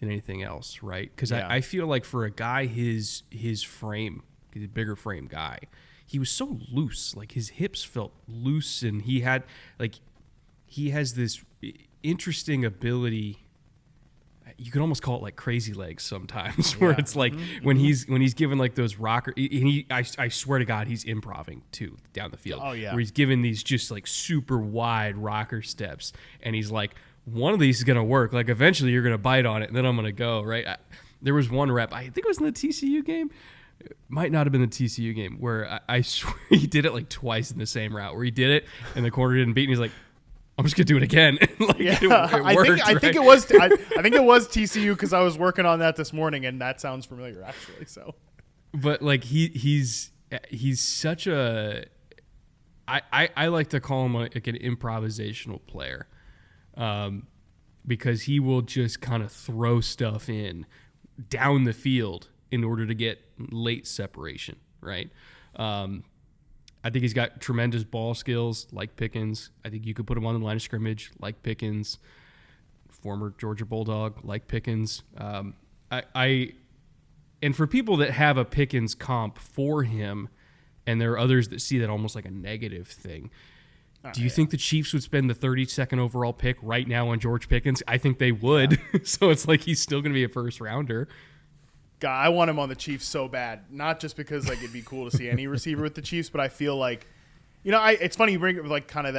than anything else, right? Because I feel like for a guy his frame, he's a bigger frame guy, he was so loose. Like his hips felt loose, and he has this interesting ability. You could almost call it like crazy legs sometimes, where it's like when he's given like those rocker. And I swear to God, he's improvising too down the field. Oh yeah, where he's given these just like super wide rocker steps, and he's like, one of these is gonna work. Like eventually, you're gonna bite on it, and then I'm gonna go right. There was one rep, I think it was in the TCU game. It might not have been the TCU game, where I swear he did it like twice in the same route, where he did it and the corner didn't beat, and he's like, I'm just gonna do it again. Like, it worked, I think it was TCU, because I was working on that this morning, and that sounds familiar actually. So, but like he's such a I like to call him like an improvisational player, because he will just kind of throw stuff in down the field in order to get late separation, right? I think he's got tremendous ball skills, like Pickens. I think you could put him on the line of scrimmage, like Pickens. Former Georgia Bulldog, like Pickens. And for people that have a Pickens comp for him, and there are others that see that almost like a negative thing, do you think the Chiefs would spend the 32nd overall pick right now on George Pickens? I think they would. Yeah. So it's like he's still going to be a first rounder. God, I want him on the Chiefs so bad. Not just because like it'd be cool to see any receiver with the Chiefs, but I feel like, it's funny you bring up like kind of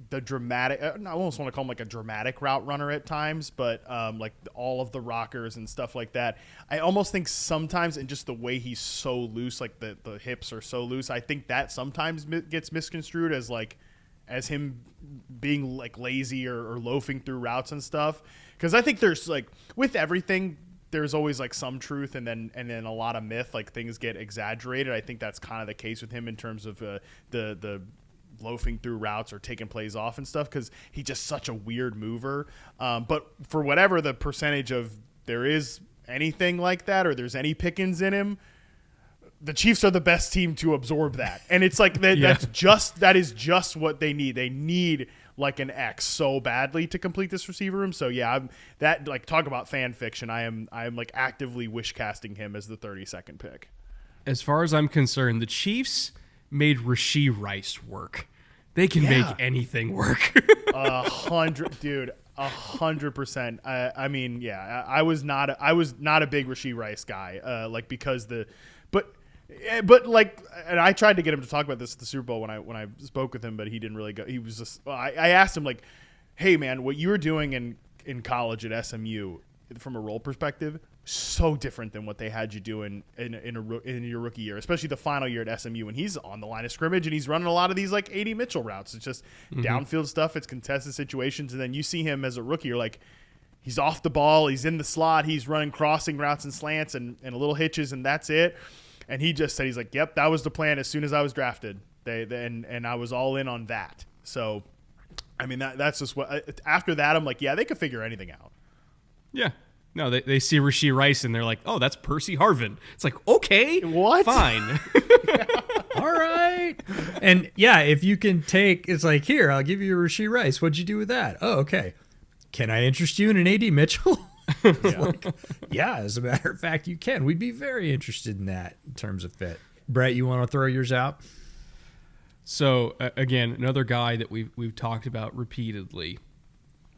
the dramatic. I almost want to call him like a dramatic route runner at times, but like all of the rockers and stuff like that. I almost think sometimes, and just the way he's so loose, like the hips are so loose, I think that sometimes gets misconstrued as him being like lazy or loafing through routes and stuff. Because I think there's like with everything, there's always like some truth and then a lot of myth, like things get exaggerated. I think that's kind of the case with him in terms of the loafing through routes or taking plays off and stuff, because he's just such a weird mover. But for whatever the percentage of there is anything like that, or there's any Pickens in him, the Chiefs are the best team to absorb that. And it's like that is just what they need. They need like an X so badly to complete this receiver room. So yeah, talk about fan fiction. I am like actively wish casting him as the 32nd pick. As far as I'm concerned, the Chiefs made Rashee Rice work. They can make anything work. 100%. I mean, yeah, I was not a big Rashee Rice guy. But like, and I tried to get him to talk about this at the Super Bowl when I spoke with him, but he didn't really go. He was just. I asked him like, "Hey man, what you were doing in college at SMU from a role perspective, so different than what they had you doing in your rookie year, especially the final year at SMU." And he's on the line of scrimmage and he's running a lot of these like 80 Mitchell routes. It's just downfield stuff. It's contested situations, and then you see him as a rookie. You're like, he's off the ball. He's in the slot. He's running crossing routes and slants and little hitches, and that's it. And he just said, he's like, yep, that was the plan as soon as I was drafted. And I was all in on that. So, I mean, that's just what – after that, I'm like, yeah, they could figure anything out. Yeah. No, they see Rashee Rice, and they're like, oh, that's Percy Harvin. It's like, okay. What? Fine. All right. And, yeah, if you can take – it's like, here, I'll give you a Rashee Rice. What'd you do with that? Oh, okay. Can I interest you in an A.D. Mitchell? Yeah, as a matter of fact, you can. We'd be very interested in that in terms of fit. Brett, you want to throw yours out? So, again, another guy that we've talked about repeatedly,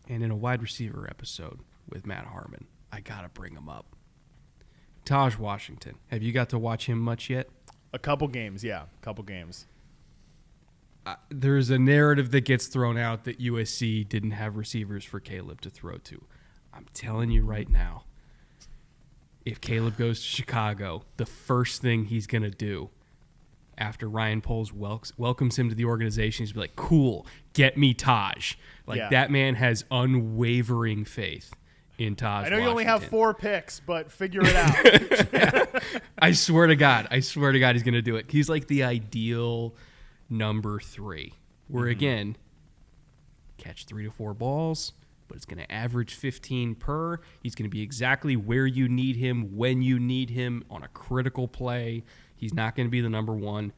and in a wide receiver episode with Matt Harmon, I got to bring him up. Taj Washington. Have you got to watch him much yet? A couple games, yeah. A couple games. There's a narrative that gets thrown out that USC didn't have receivers for Caleb to throw to. I'm telling you right now, if Caleb goes to Chicago, the first thing he's going to do after Ryan Poles welcomes him to the organization is be like, cool, get me Taj. That man has unwavering faith in Taj I know Washington. You only have 4 picks, but figure it out. Yeah. I swear to God he's going to do it. He's like the ideal number 3, where again, catch 3 to 4 balls, but it's going to average 15 per. He's going to be exactly where you need him, when you need him, on a critical play. He's not going to be the number 1.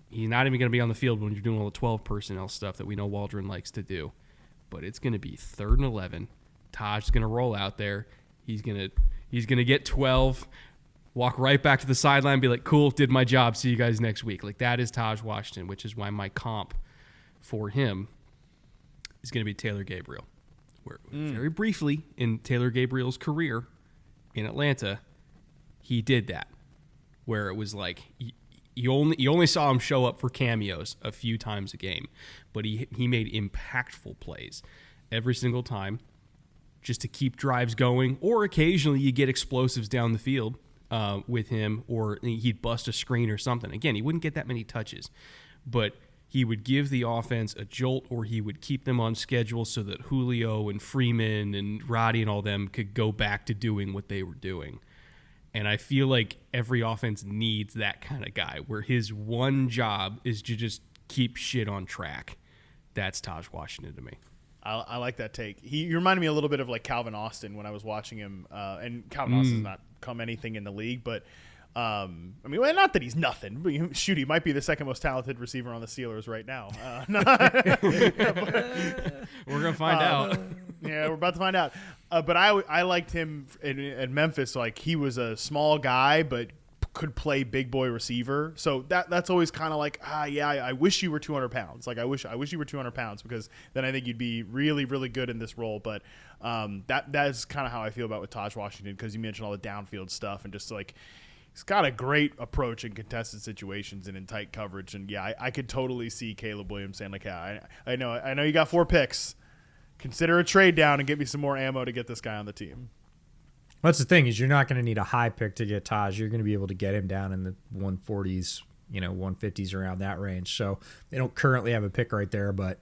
He's not even going to be on the field when you're doing all the 12 personnel stuff that we know Waldron likes to do. But it's going to be 3rd and 11. Taj's going to roll out there. He's going to get 12, walk right back to the sideline, be like, cool, did my job. See you guys next week. Like, that is Taj Washington, which is why my comp for him is going to be Taylor Gabriel. Where very briefly in Taylor Gabriel's career in Atlanta, he did that, where it was like you only saw him show up for cameos a few times a game, but he made impactful plays every single time just to keep drives going, or occasionally you get explosives down the field with him, or he'd bust a screen or something. Again, he wouldn't get that many touches, but he would give the offense a jolt, or he would keep them on schedule so that Julio and Freeman and Roddy and all them could go back to doing what they were doing. And I feel like every offense needs that kind of guy where his one job is to just keep shit on track. That's Taj Washington to me. I like that take. He reminded me a little bit of like Calvin Austin when I was watching him. And Calvin Austin's not come anything in the league, but I mean, well, not that he's nothing, but shoot, he might be the second most talented receiver on the Steelers right now. We're gonna find out. Yeah, we're about to find out. But I liked him in Memphis. Like, he was a small guy, but could play big boy receiver. So that's always kind of like, I wish you were 200 pounds. Like, I wish you were 200 pounds, because then I think you'd be really, really good in this role. But that is kind of how I feel about with Taj Washington, because you mentioned all the downfield stuff and just like, he's got a great approach in contested situations and in tight coverage. And yeah, I could totally see Caleb Williams saying like, yeah, I know you got 4 picks. Consider a trade down and get me some more ammo to get this guy on the team. That's the thing, is you're not going to need a high pick to get Taj. You're going to be able to get him down in the 140s, 150s, around that range. So they don't currently have a pick right there, but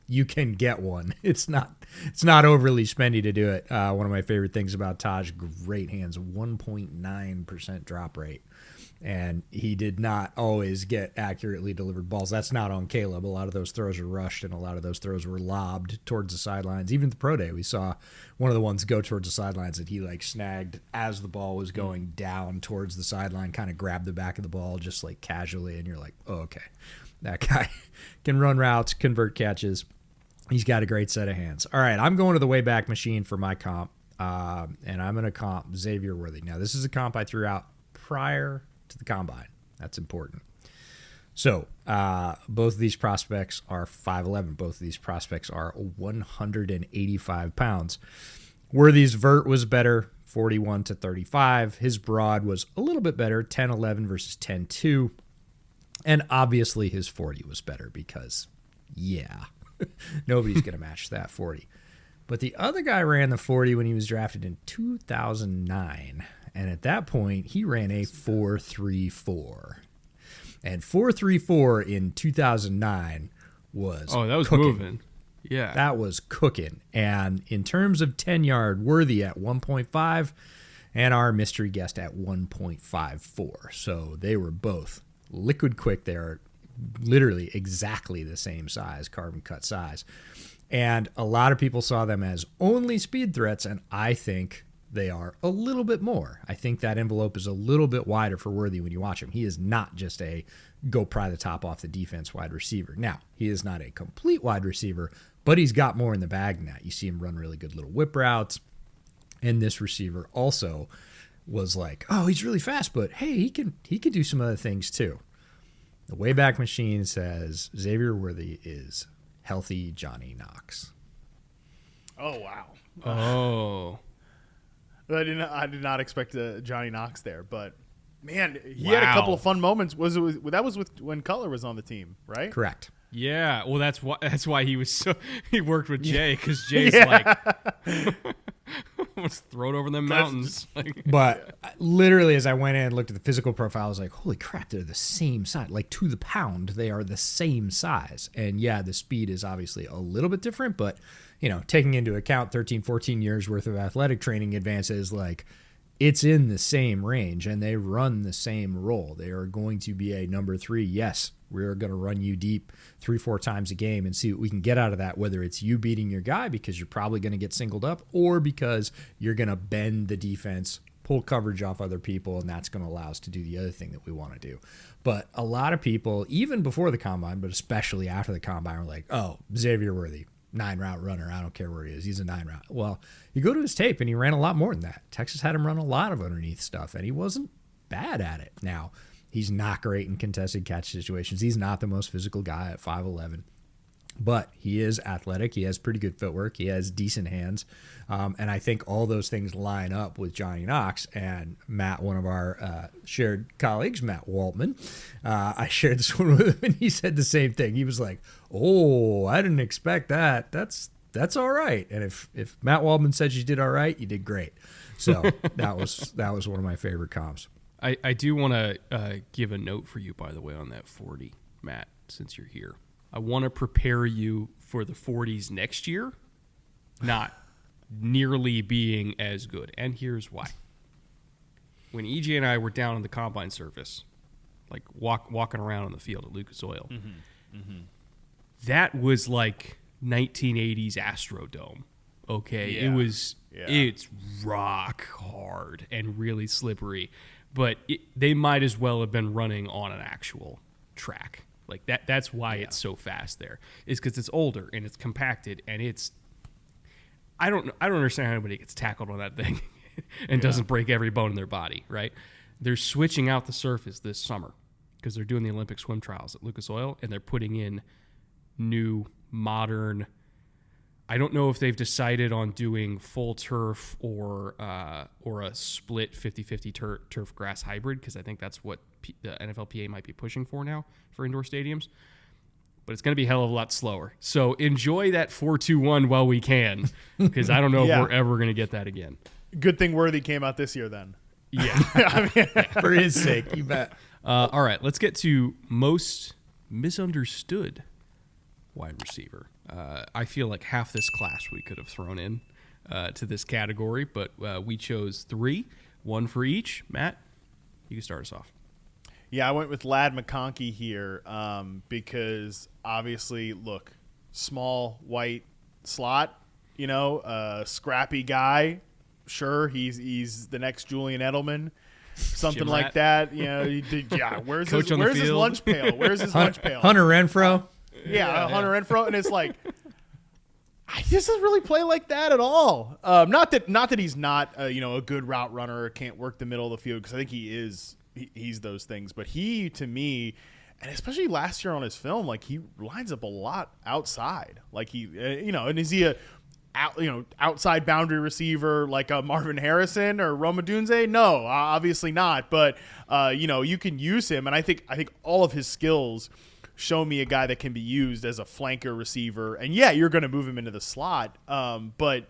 you can get one. It's not overly spendy to do it. One of my favorite things about Taj, great hands, 1.9% drop rate. And he did not always get accurately delivered balls. That's not on Caleb. A lot of those throws were rushed, and a lot of those throws were lobbed towards the sidelines. Even at the pro day, we saw one of the ones go towards the sidelines that he like snagged as the ball was going down towards the sideline, kind of grabbed the back of the ball just like casually, and you're like, oh, okay. That guy can run routes, convert catches. He's got a great set of hands. All right, I'm going to the Wayback Machine for my comp, and I'm going to comp Xavier Worthy. Now, this is a comp I threw out prior to the combine. That's important. So both of these prospects are 5'11". Both of these prospects are 185 pounds. Worthy's vert was better, 41 to 35. His broad was a little bit better, 10-11 versus 10-2. And obviously his 40 was better because, yeah, nobody's going to match that 40. But the other guy ran the 40 when he was drafted in 2009. And at that point, he ran a 4.34. And 4.34 in 2009 was that was cooking. moving. Yeah. That was cooking. And in terms of 10-yard, Worthy at 1.5 and our mystery guest at 1.54. So they were both liquid quick. They are literally exactly the same size, carbon cut size. And a lot of people saw them as only speed threats, and I think they are a little bit more. I think that envelope is a little bit wider for Worthy when you watch him. He is not just a go pry the top off the defense wide receiver. Now, he is not a complete wide receiver, but he's got more in the bag than that. You see him run really good little whip routes. And this receiver also was like, oh, he's really fast, but hey, he can do some other things too. The Wayback Machine says Xavier Worthy is healthy Johnny Knox. Oh, wow. Oh. I did not expect Johnny Knox there, but man, he had a couple of fun moments. That was with when Cutler was on the team, right? Correct. Yeah, well, that's why he was he worked with Jay, because Jay's like, let's throw it over the mountains. But literally, as I went in and looked at the physical profile, I was like, holy crap, they're the same size. Like, to the pound, they are the same size. And yeah, the speed is obviously a little bit different, but taking into account 13, 14 years worth of athletic training advances, like, it's in the same range, and they run the same role. They are going to be a number 3. Yes, we're going to run you deep 3-4 times a game and see what we can get out of that, whether it's you beating your guy because you're probably going to get singled up, or because you're going to bend the defense pull coverage off other people, and that's going to allow us to do the other thing that we want to do. But a lot of people, even before the combine, but especially after the combine, are like, oh, Xavier Worthy, 9-route runner. I don't care where he is. He's a 9-route. Well, you go to his tape, and he ran a lot more than that. Texas had him run a lot of underneath stuff, and he wasn't bad at it. Now, he's not great in contested catch situations. He's not the most physical guy at 5'11". But he is athletic. He has pretty good footwork. He has decent hands. And I think all those things line up with Johnny Knox. And Matt, one of our shared colleagues, Matt Waltman, I shared this one with him, and he said the same thing. He was like, oh, I didn't expect that. That's all right. And if Matt Waltman said you did all right, you did great. So that was one of my favorite comps. I do want to give a note for you, by the way, on that 40, Matt, since you're here. I want to prepare you for the 40s next year, not nearly being as good. And here's why. When EJ and I were down on the combine surface, like walking around on the field at Lucas Oil, that was like 1980s Astrodome. Okay, Yeah. It's rock hard and really slippery, but they might as well have been running on an actual track. Like that's why it's so fast there. Is because it's older and it's compacted and it's. I don't understand how anybody gets tackled on that thing and doesn't break every bone in their body. Right? They're switching out the surface this summer because they're doing the Olympic swim trials at Lucas Oil and they're putting in new modern. I don't know if they've decided on doing full turf or a split 50-50 turf grass hybrid because I think that's what the NFLPA might be pushing for now for indoor stadiums. But it's going to be a hell of a lot slower. So enjoy that 4.21 while we can because I don't know if we're ever going to get that again. Good thing Worthy came out this year then. Yeah. I mean, For his sake, you bet. All right, let's get to most misunderstood wide receiver. I feel like half this class we could have thrown in to this category, but we chose 3, 1 for each. Matt, you can start us off. Yeah, I went with Ladd McConkey here because obviously, look, small white slot, scrappy guy. Sure, he's the next Julian Edelman, something Jim like Rat. that. Where's his lunch pail? Where's his lunch pail? Hunter Renfro. Yeah, Hunter Renfro, and it's like, he doesn't really play like that at all. Not that he's not a good route runner or can't work the middle of the field because I think he is. He's those things, but he to me, and especially last year on his film, like he lines up a lot outside. Like he, and is he a outside boundary receiver like a Marvin Harrison or Roma Dunze? No, obviously not. But you can use him, and I think all of his skills show me a guy that can be used as a flanker receiver. And yeah, you're going to move him into the slot, but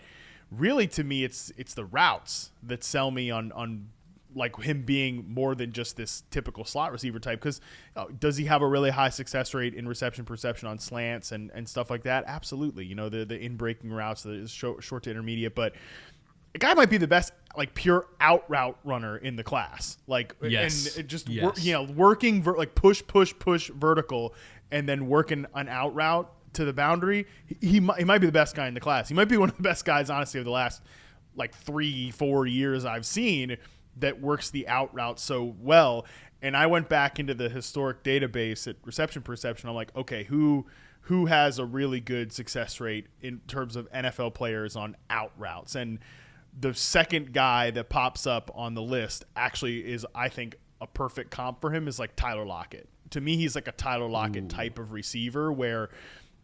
really to me, it's the routes that sell me on like him being more than just this typical slot receiver type. Because does he have a really high success rate in reception perception on slants and stuff like that? Absolutely. The in breaking routes, the short to intermediate, but a guy might be the best like pure out route runner in the class. Like, yes. And just Yes. working like push vertical and then working an out route to the boundary. He might be the best guy in the class. He might be one of the best guys, honestly, of the last like 3-4 years I've seen that works the out route so well. And I went back into the historic database at reception perception. I'm like, okay, who has a really good success rate in terms of NFL players on out routes? And the second guy that pops up on the list actually is, I think, a perfect comp for him is like Tyler Lockett. To me, he's like a Tyler Lockett type of receiver where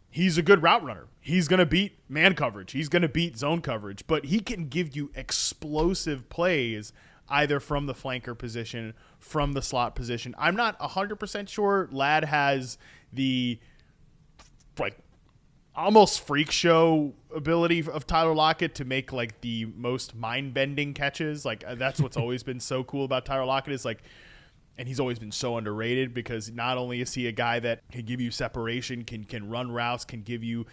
he's a good route runner. He's going to beat man coverage. He's going to beat zone coverage, but he can give you explosive plays either from the flanker position, from the slot position. I'm not 100% sure Ladd has the like almost freak show ability of Tyler Lockett to make like the most mind-bending catches. Like that's what's always been so cool about Tyler Lockett is like, and he's always been so underrated because not only is he a guy that can give you separation, can run routes, can give you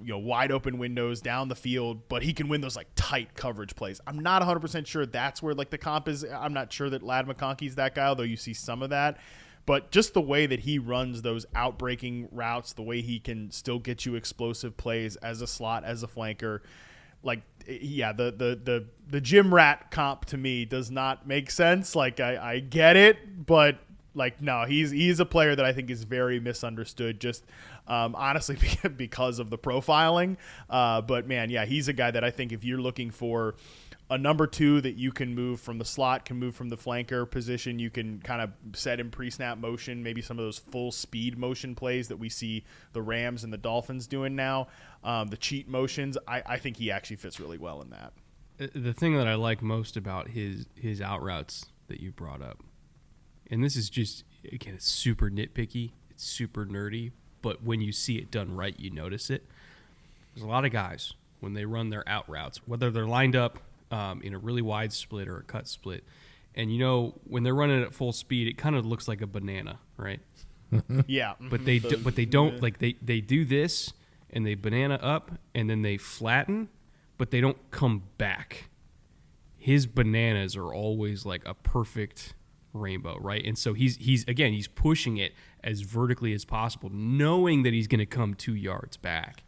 wide open windows down the field, but he can win those like tight coverage plays. I'm not 100% sure that's where like the comp is. I'm not sure that Ladd McConkey's that guy, although you see some of that. But just the way that he runs those outbreaking routes, the way he can still get you explosive plays as a slot, as a flanker, like, yeah, the gym rat comp to me does not make sense. Like, I get it, but like, no, he's a player that I think is very misunderstood, just honestly because of the profiling. But man, yeah, he's a guy that I think if you're looking for a number 2 that you can move from the slot, can move from the flanker position, you can kind of set in pre-snap motion, maybe some of those full speed motion plays that we see the Rams and the Dolphins doing now, the cheat motions. I think he actually fits really well in that. The thing that I like most about his out routes that you brought up, and this is just, again, it's super nitpicky, it's super nerdy, but when you see it done right, you notice it. There's a lot of guys, when they run their out routes, whether they're lined up in a really wide split or a cut split, and when they're running at full speed, it kind of looks like a banana, right? Yeah. But they don't, like, they do this, and they banana up, and then they flatten, but they don't come back. His bananas are always like a perfect rainbow, right? And so he's pushing it as vertically as possible, knowing that he's going to come 2 yards back.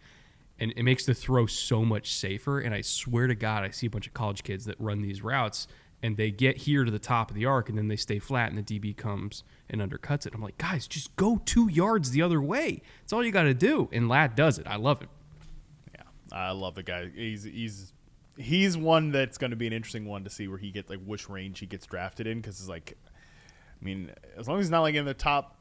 And it makes the throw so much safer. And I swear to God, I see a bunch of college kids that run these routes, and they get here to the top of the arc, and then they stay flat, and the DB comes and undercuts it. I'm like, guys, just go 2 yards the other way. That's all you got to do. And Ladd does it. I love it. Yeah, I love the guy. He's one that's going to be an interesting one to see where he gets, like, which range he gets drafted in, because it's like, I mean, as long as he's not like in the top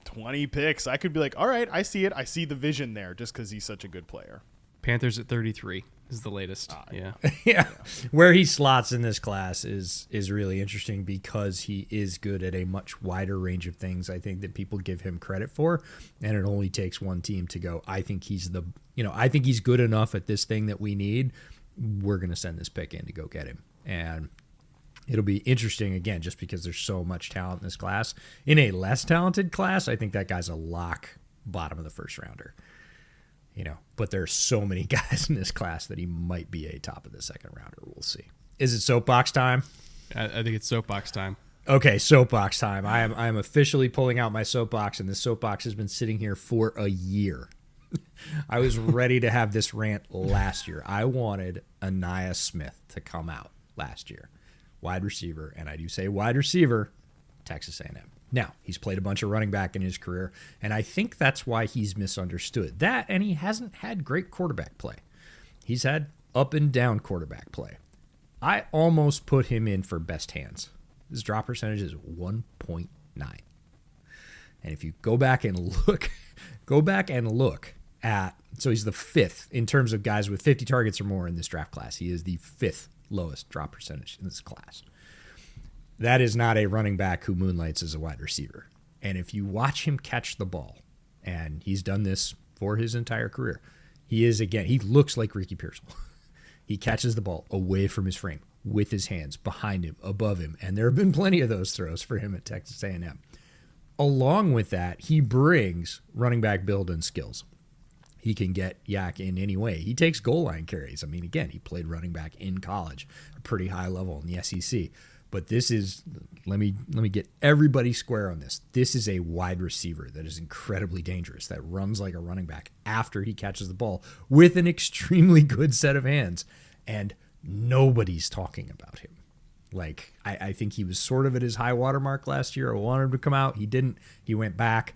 20 picks, I could be like, all right, I see it. I see the vision there, just because he's such a good player. Panthers at 33 is the latest. Yeah. Yeah. Where he slots in this class is really interesting because he is good at a much wider range of things, I think, that people give him credit for. And it only takes one team to go, I think he's good enough at this thing that we need. We're going to send this pick in to go get him. And it'll be interesting, again, just because there's so much talent in this class. In a less talented class, I think that guy's a lock bottom of the first rounder. But there's so many guys in this class that he might be a top of the second rounder. We'll see. Is it soapbox time? I think it's soapbox time. Okay, soapbox time. I am officially pulling out my soapbox, and this soapbox has been sitting here for a year. I was ready to have this rant last year. I wanted Anaya Smith to come out last year. Wide receiver, and I do say wide receiver, Texas A&M. Now, he's played a bunch of running back in his career, and I think that's why he's misunderstood. That, and he hasn't had great quarterback play. He's had up and down quarterback play. I almost put him in for best hands. His drop percentage is 1.9. And if you go back and look at, so he's the 5th in terms of guys with 50 targets or more in this draft class. He is the 5th lowest drop percentage in this class. That is not a running back who moonlights as a wide receiver. And if you watch him catch the ball, and he's done this for his entire career, he looks like Ricky Pearsall. He catches the ball away from his frame with his hands behind him, above him, and there have been plenty of those throws for him at Texas A&M. Along with that, he brings running back build and skills. He can get YAC in any way. He takes goal line carries. I mean, again, he played running back in college, a pretty high level in the SEC. But this is, let me get everybody square on this. This is a wide receiver that is incredibly dangerous, that runs like a running back after he catches the ball with an extremely good set of hands. And nobody's talking about him. Like, I think he was sort of at his high water mark last year. I wanted him to come out. He didn't. He went back.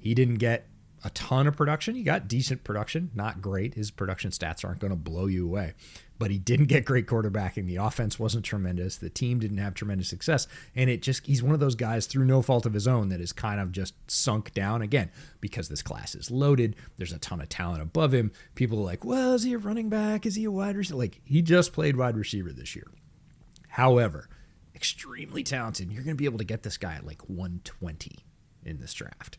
He didn't get a ton of production. He got decent production, not great. His production stats aren't going to blow you away. But he didn't get great quarterbacking. The offense wasn't tremendous. The team didn't have tremendous success. And he's one of those guys through no fault of his own that is kind of just sunk down again because this class is loaded. There's a ton of talent above him. People are like, well, is he a running back? Is he a wide receiver? Like, he just played wide receiver this year. However, extremely talented. You're going to be able to get this guy at like 120 in this draft.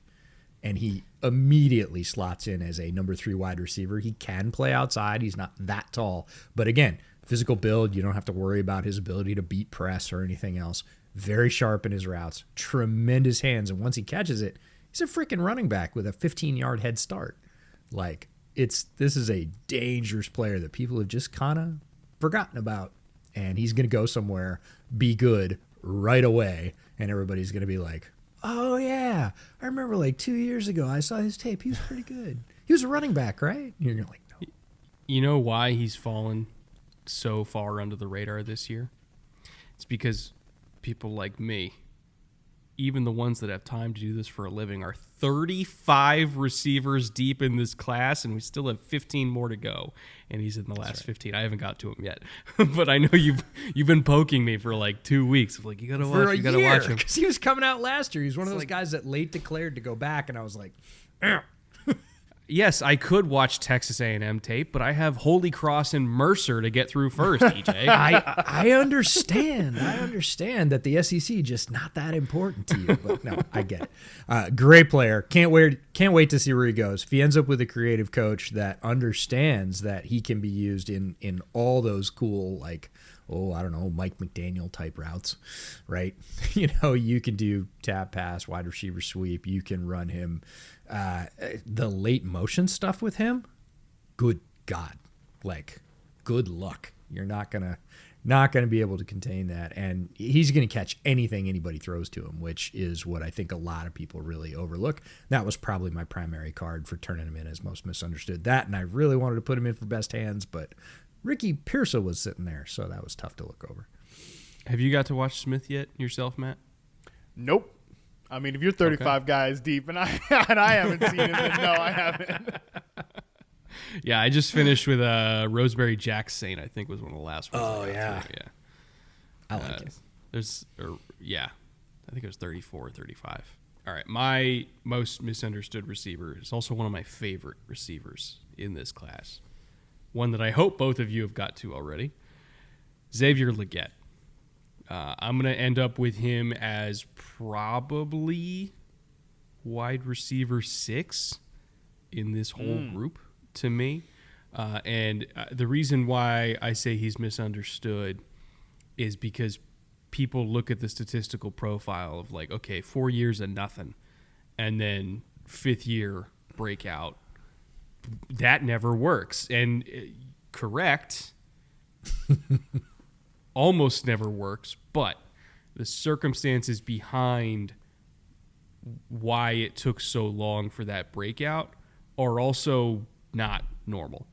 And he immediately slots in as a number 3 wide receiver. He can play outside. He's not that tall. But again, physical build, you don't have to worry about his ability to beat press or anything else. Very sharp in his routes. Tremendous hands. And once he catches it, he's a freaking running back with a 15-yard head start. Like, this is a dangerous player that people have just kind of forgotten about. And he's going to go somewhere, be good right away. And everybody's going to be like, oh, yeah, I remember like 2 years ago, I saw his tape. He was pretty good. He was a running back, right? And you're like, no. You know why he's fallen so far under the radar this year? It's because people like me, even the ones that have time to do this for a living, are 35 receivers deep in this class, and we still have 15 more to go. And he's in the last 15. I haven't got to him yet, but I know you've been poking me for like 2 weeks. I'm like, you gotta watch him because he was coming out last year. He's one of those guys that late declared to go back, and I was like, Yes, I could watch Texas A&M tape, but I have Holy Cross and Mercer to get through first, EJ. I understand. I understand that the SEC just not that important to you, but no, I get it. Great player. Can't wait to see where he goes. If he ends up with a creative coach that understands that he can be used in all those cool, like, I don't know, Mike McDaniel type routes, right? You can do tap pass, wide receiver sweep. You can run him. The late motion stuff with him, good God, like, good luck. You're not gonna be able to contain that, and he's gonna catch anything anybody throws to him, which is what I think a lot of people really overlook. That was probably my primary card for turning him in as most misunderstood. That, and I really wanted to put him in for best hands, but Ricky Pearsall was sitting there, so that was tough to look over. Have you got to watch Smith yet yourself, Matt? Nope. I mean, if you're 35 guys deep and I haven't seen it, then no, I haven't. Yeah, I just finished with Rosemary Jack Saint, I think was one of the last ones. Oh, yeah. Yeah. I like it. I think it was 34 or 35. All right, my most misunderstood receiver is also one of my favorite receivers in this class. One that I hope both of you have got to already. Xavier Legette. I'm going to end up with him as probably wide receiver 6 in this whole group to me. And the reason why I say he's misunderstood is because people look at the statistical profile of like, okay, 4 years and nothing, and then 5th year breakout. That never works. And correct. Almost never works, but the circumstances behind why it took so long for that breakout are also not normal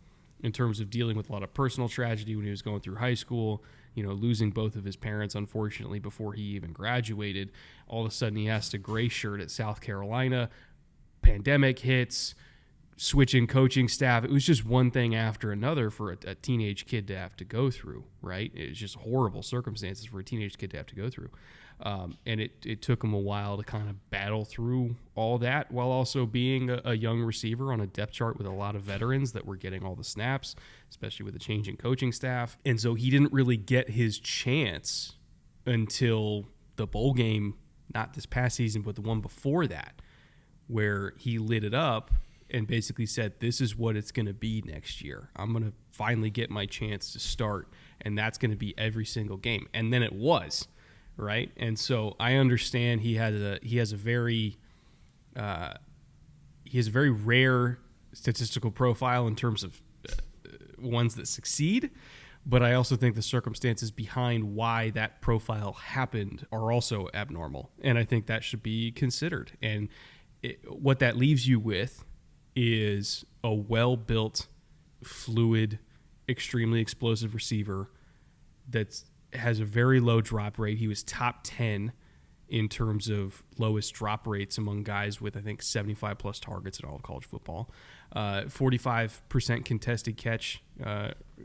in terms of dealing with a lot of personal tragedy when he was going through high school, losing both of his parents, unfortunately, before he even graduated. All of a sudden he has to gray shirt at South Carolina. Pandemic hits. Switching coaching staff. It was just one thing after another for a teenage kid to have to go through, right? It was just horrible circumstances for a teenage kid to have to go through. And it took him a while to kind of battle through all that while also being a young receiver on a depth chart with a lot of veterans that were getting all the snaps, especially with the changing coaching staff. And so he didn't really get his chance until the bowl game, not this past season, but the one before that, where he lit it up and basically said, this is what it's going to be next year. I'm going to finally get my chance to start, and that's going to be every single game. And then it was, right? And so I understand he has a very rare statistical profile in terms of ones that succeed, but I also think the circumstances behind why that profile happened are also abnormal, and I think that should be considered. And what that leaves you with is a well-built, fluid, extremely explosive receiver that has a very low drop rate. He was top 10 in terms of lowest drop rates among guys with, I think, 75-plus targets in all of college football. 45% contested catch,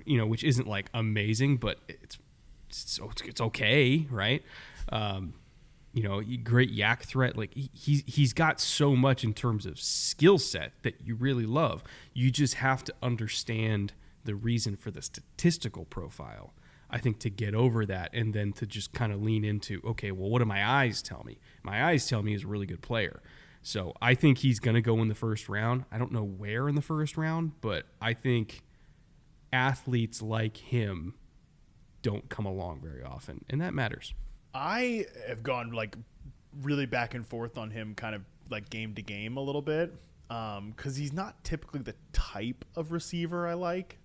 which isn't, like, amazing, but it's okay, right? Great YAC threat. Like he's got so much in terms of skill set that you really love. You just have to understand the reason for the statistical profile, I think, to get over that, and then to just kind of lean into, okay, well, what do my eyes tell me? My eyes tell me he's a really good player. So I think he's going to go in the first round. I don't know where in the first round, but I think athletes like him don't come along very often, and that matters. I have gone like really back and forth on him kind of like game to game a little bit because he's not typically the type of receiver I like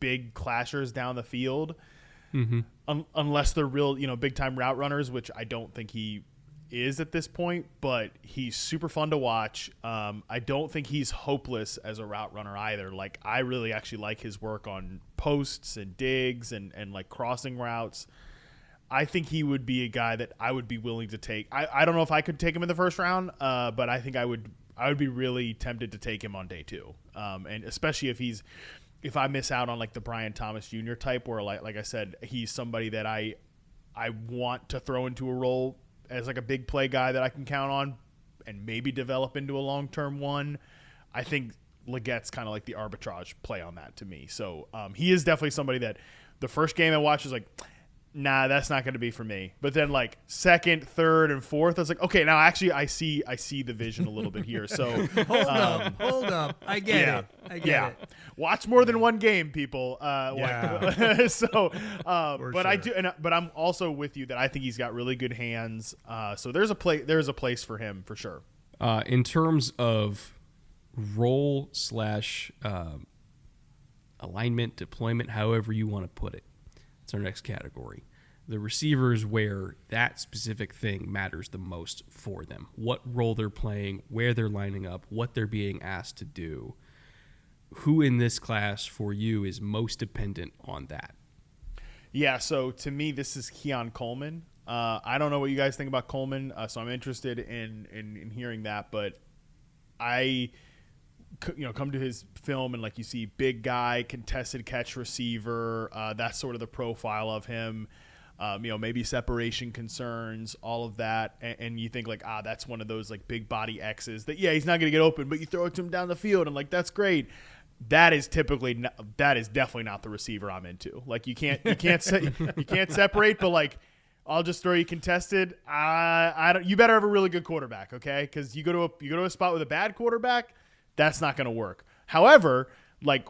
big clashers down the field unless they're real, big time route runners, which I don't think he is at this point, but he's super fun to watch. I don't think he's hopeless as a route runner either. Like, I really actually like his work on posts and digs and like crossing routes. I think he would be a guy that I would be willing to take. I don't know if I could take him in the first round, but I think I would be really tempted to take him on day 2. And especially if I miss out on like the Brian Thomas Jr. type, where like I said, he's somebody that I want to throw into a role as like a big play guy that I can count on and maybe develop into a long-term one. I think Legette's kind of like the arbitrage play on that to me. So he is definitely somebody that the first game I watched was like, nah, that's not going to be for me. But then like second, third, and fourth, I was like, okay, now actually I see the vision a little bit here. So hold up. I get it. I get it. Watch more than one game, people. Yeah. So, but sure. I do, but I'm also with you that I think he's got really good hands. So there's a place for him for sure. In terms of role / alignment, deployment, however you want to put it. It's our next category. The receivers where that specific thing matters the most for them. What role they're playing, where they're lining up, what they're being asked to do. Who in this class for you is most dependent on that? Yeah, so to me, this is Keon Coleman. I don't know what you guys think about Coleman, so I'm interested in hearing that. But I come to his film and like you see big guy, contested catch receiver. That's sort of the profile of him. Maybe separation concerns, all of that. And you think like, that's one of those like big body X's that, he's not going to get open, but you throw it to him down the field and like, that's great. That is definitely not the receiver I'm into. Like you can't separate, but like, I'll just throw you contested. You better have a really good quarterback. Okay. Cause you go to a spot with a bad quarterback, that's not going to work. However, like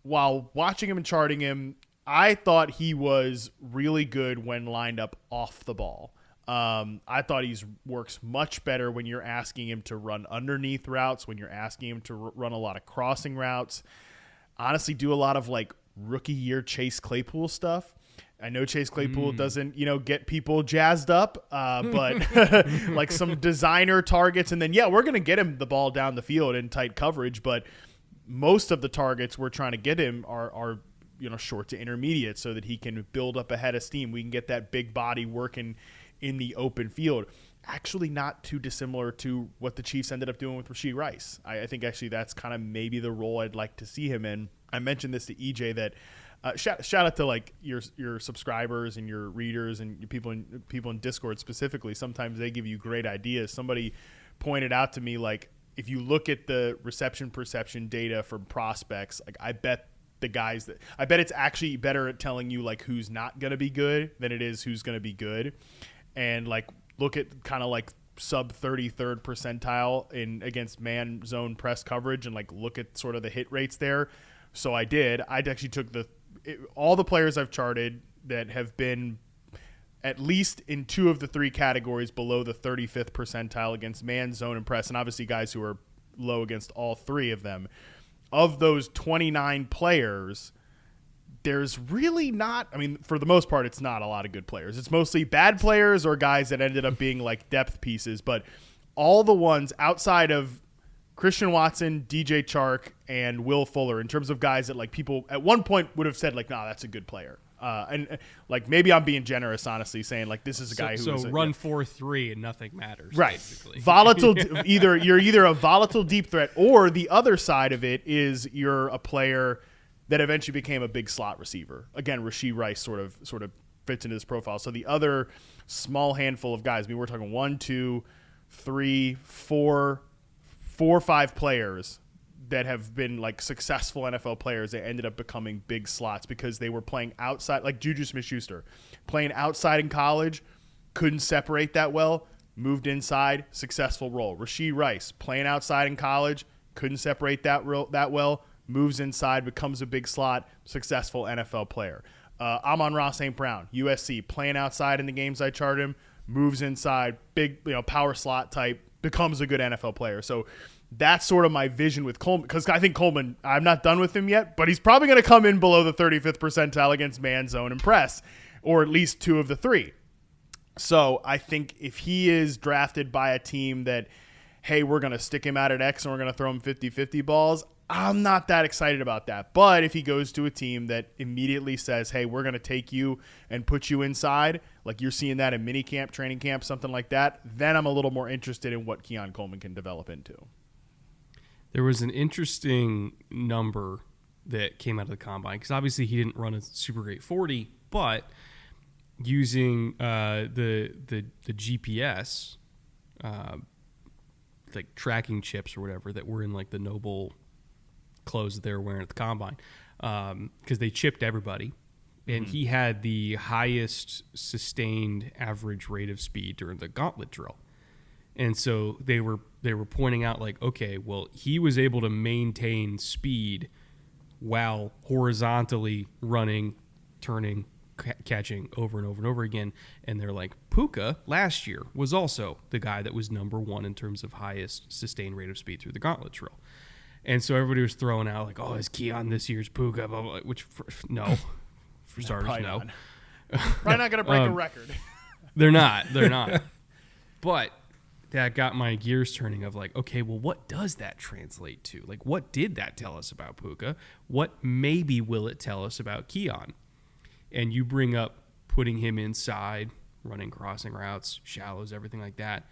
while watching him and charting him, I thought he was really good when lined up off the ball. I thought he works much better when you're asking him to run underneath routes, when you're asking him to run a lot of crossing routes. Honestly, do a lot of like rookie year Chase Claypool stuff. I know Chase Claypool doesn't, get people jazzed up, but like some designer targets. And then, we're going to get him the ball down the field in tight coverage. But most of the targets we're trying to get him are short to intermediate so that he can build up a head of steam. We can get that big body working in the open field. Actually not too dissimilar to what the Chiefs ended up doing with Rashee Rice. I think actually that's kind of maybe the role I'd like to see him in. I mentioned this to EJ that shout out to like your subscribers and your readers and people in Discord specifically. Sometimes they give you great ideas. Somebody pointed out to me, like, if you look at the reception perception data from prospects, like I bet it's actually better at telling you like who's not going to be good than it is who's going to be good. And like look at kind of like sub 33rd percentile against man zone press coverage and like look at sort of the hit rates there. So I actually took all the players I've charted that have been at least in 2 of the 3 categories below the 35th percentile against man, zone, and press, and obviously guys who are low against all 3 of them. Of those 29 players, there's really not, for the most part, it's not a lot of good players. It's mostly bad players or guys that ended up being like depth pieces, but all the ones outside of Christian Watson, DJ Chark, and Will Fuller, in terms of guys that like people at one point would have said like, nah, that's a good player. And like maybe I'm being generous, honestly, saying like this is a guy who run 4-3 and nothing matters. Right, basically. volatile. You're either a volatile deep threat, or the other side of it is you're a player that eventually became a big slot receiver. Again, Rashee Rice sort of fits into this profile. So the other small handful of guys, we're talking 1, 2, 3, 4, 5 players that have been like successful NFL players that ended up becoming big slots because they were playing outside, like Juju Smith-Schuster, playing outside in college, couldn't separate that well, moved inside, successful role. Rashee Rice, playing outside in college, couldn't separate that well, moves inside, becomes a big slot, successful NFL player. Amon-Ra St. Brown, USC, playing outside in the games I charted him, moves inside, big power slot type, becomes a good NFL player. So that's sort of my vision with Coleman, because I think Coleman, I'm not done with him yet, but he's probably going to come in below the 35th percentile against man, zone, and press, or at least 2 of the 3. So I think if he is drafted by a team that, hey, we're going to stick him out at X and we're going to throw him 50-50 balls, I'm not that excited about that. But if he goes to a team that immediately says, hey, we're going to take you and put you inside, like you're seeing that in mini camp, training camp, something like that, then I'm a little more interested in what Keon Coleman can develop into. There was an interesting number that came out of the combine because obviously he didn't run a super great 40, but using the GPS, like tracking chips or whatever that were in like the Noble clothes that they were wearing at the combine, because they chipped everybody, and he had the highest sustained average rate of speed during the gauntlet drill. And so they were pointing out like, okay, well, he was able to maintain speed while horizontally running, turning, catching over and over and over again. And they're like, Puka last year was also the guy that was number one in terms of highest sustained rate of speed through the gauntlet drill. And so everybody was throwing out like, oh, is Keon this year's Puka? Blah, blah, which, no. For starters, no. Probably not going to break a record. They're not. But that got my gears turning of like, okay, well, what does that translate to? Like, what did that tell us about Puka? What maybe will it tell us about Keon? And you bring up putting him inside, running crossing routes, shallows, everything like that.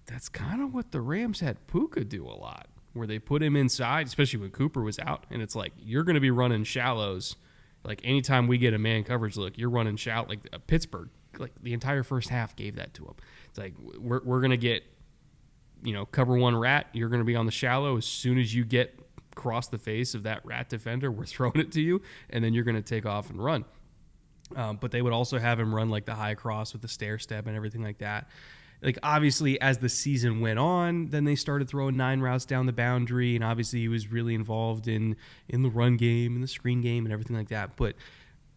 That's kind of what the Rams had Puka do a lot, where they put him inside, especially when Cooper was out. And it's like, you're going to be running shallows. Like anytime we get a man coverage look, you're running shallow. Like Pittsburgh, like the entire first half gave that to him. It's like, we're going to get, cover one rat. You're going to be on the shallow. As soon as you get across the face of that rat defender, we're throwing it to you, and then you're going to take off and run. But they would also have him run like the high cross with the stair step and everything like that. Like obviously as the season went on, then they started throwing 9 routes down the boundary, and obviously he was really involved in the run game and the screen game and everything like that. But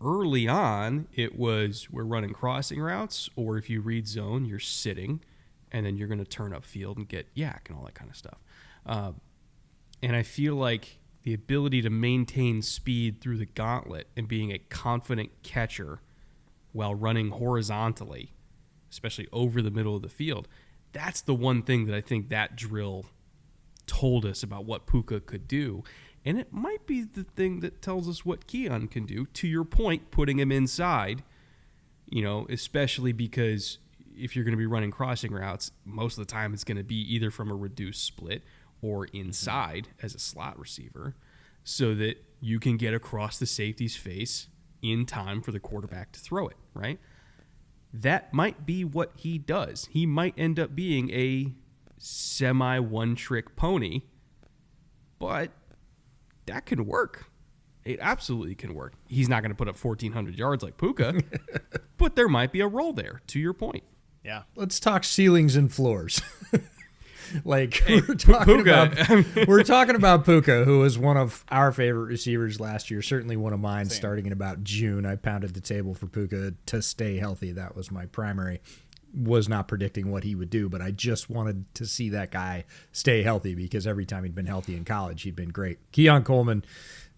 early on, it was we're running crossing routes, or if you read zone, you're sitting, and then you're going to turn up field and get YAC and all that kind of stuff. And I feel like the ability to maintain speed through the gauntlet and being a confident catcher while running horizontally, especially over the middle of the field, that's the one thing that I think that drill told us about what Puka could do. And it might be the thing that tells us what Keon can do. To your point, putting him inside, especially because if you're going to be running crossing routes, most of the time it's going to be either from a reduced split or inside as a slot receiver, so that you can get across the safety's face in time for the quarterback to throw it, right? That might be what he does. He might end up being a semi one-trick pony, but that can work. It absolutely can work. He's not going to put up 1,400 yards like Puka, but there might be a role there, to your point. Yeah. Let's talk ceilings and floors. We're talking about Puka, who was one of our favorite receivers last year, certainly one of mine. Same. Starting in about June. I pounded the table for Puka to stay healthy. That was my primary. Was not predicting what he would do, but I just wanted to see that guy stay healthy because every time he'd been healthy in college, he'd been great. Keon Coleman,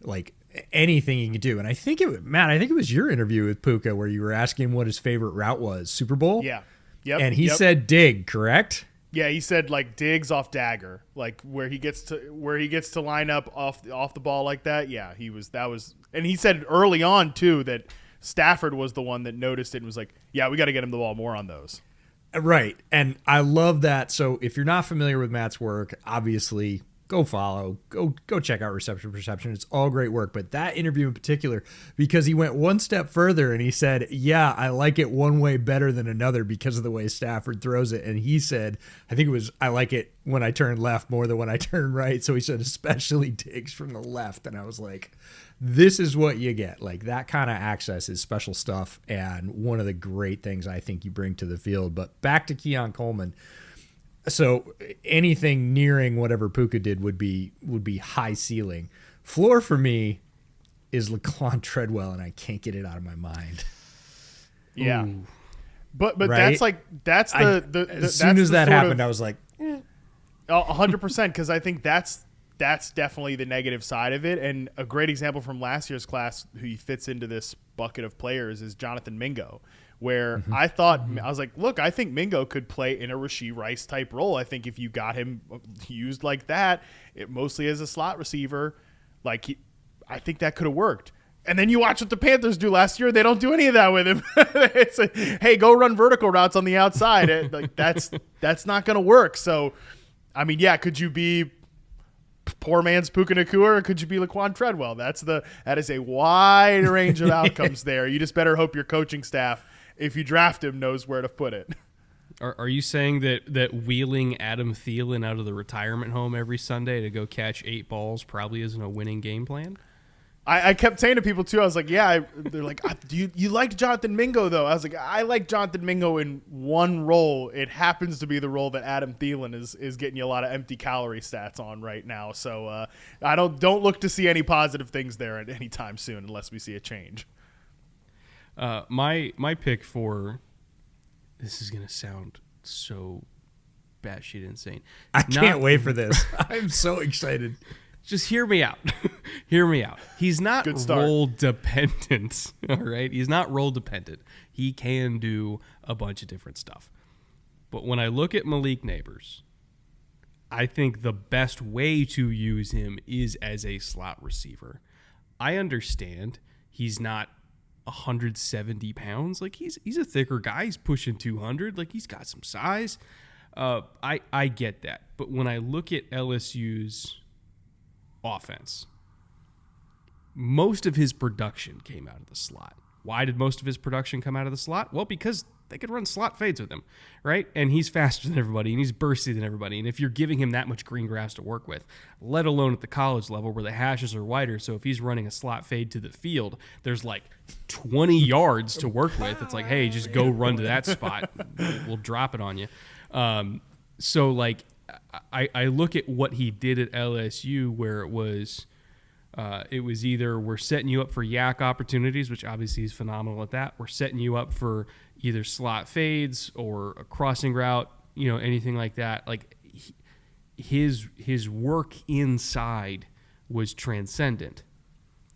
like anything he could do. And I think it was your interview with Puka where you were asking him what his favorite route was. Super Bowl? Yeah. Yep. And he said dig, correct? Yeah, he said like digs off dagger, like where he gets to line up off the ball like that. Yeah, and he said early on too that Stafford was the one that noticed it and was like, yeah, we got to get him the ball more on those. Right, and I love that. So if you're not familiar with Matt's work, obviously go follow, go check out Reception Perception. It's all great work. But that interview in particular, because he went one step further and he said, yeah, I like it one way better than another because of the way Stafford throws it. And he said, I think it was, I like it when I turn left more than when I turn right. So he said, especially digs from the left. And I was like, this is what you get. Like that kind of access is special stuff. And one of the great things I think you bring to the field. But back to Keon Coleman. So anything nearing whatever Puka did would be high ceiling. Floor for me is Laquan Treadwell, and I can't get it out of my mind. Yeah, Ooh. but Right? that's as soon as that happened, I was like, 100%, because I think that's definitely the negative side of it. And a great example from last year's class who he fits into this bucket of players is Jonathan Mingo, where I was like, look, I think Mingo could play in a Rashee Rice type role. I think if you got him used like that, mostly as a slot receiver, I think that could have worked. And then you watch what the Panthers do last year. They don't do any of that with him. It's like, hey, go run vertical routes on the outside. That's not going to work. So, I mean, yeah, could you be poor man's Puka Nacua, or could you be Laquan Treadwell? That is a wide range of outcomes there. You just better hope your coaching staff, if you draft him, knows where to put it. Are you saying that wheeling Adam Thielen out of the retirement home every Sunday to go catch 8 balls probably isn't a winning game plan? I kept saying to people too, I was like, yeah, they're like, do you like Jonathan Mingo though? I was like, I like Jonathan Mingo in one role. It happens to be the role that Adam Thielen is getting you a lot of empty calorie stats on right now. So I don't look to see any positive things there at any time soon unless we see a change. My pick for, this is going to sound so batshit insane. I can't wait for this. I'm so excited. Just hear me out. Hear me out. He's not role dependent. All right. He's not role dependent. He can do a bunch of different stuff. But when I look at Malik Neighbors, I think the best way to use him is as a slot receiver. I understand he's not 170 pounds. Like he's a thicker guy. He's pushing 200. Like he's got some size. I get that. But when I look at LSU's offense, most of his production came out of the slot. Why did most of his production come out of the slot? Well, because they could run slot fades with him, right? And he's faster than everybody, and he's bursty than everybody. And if you're giving him that much green grass to work with, let alone at the college level where the hashes are wider, so if he's running a slot fade to the field, there's like 20 yards to work with. It's like, hey, just go run to that spot. We'll drop it on you. So, like, I look at what he did at LSU, where it was either we're setting you up for YAC opportunities, which obviously he's phenomenal at that. We're setting you up for either slot fades or a crossing route, anything like that. Like his work inside was transcendent.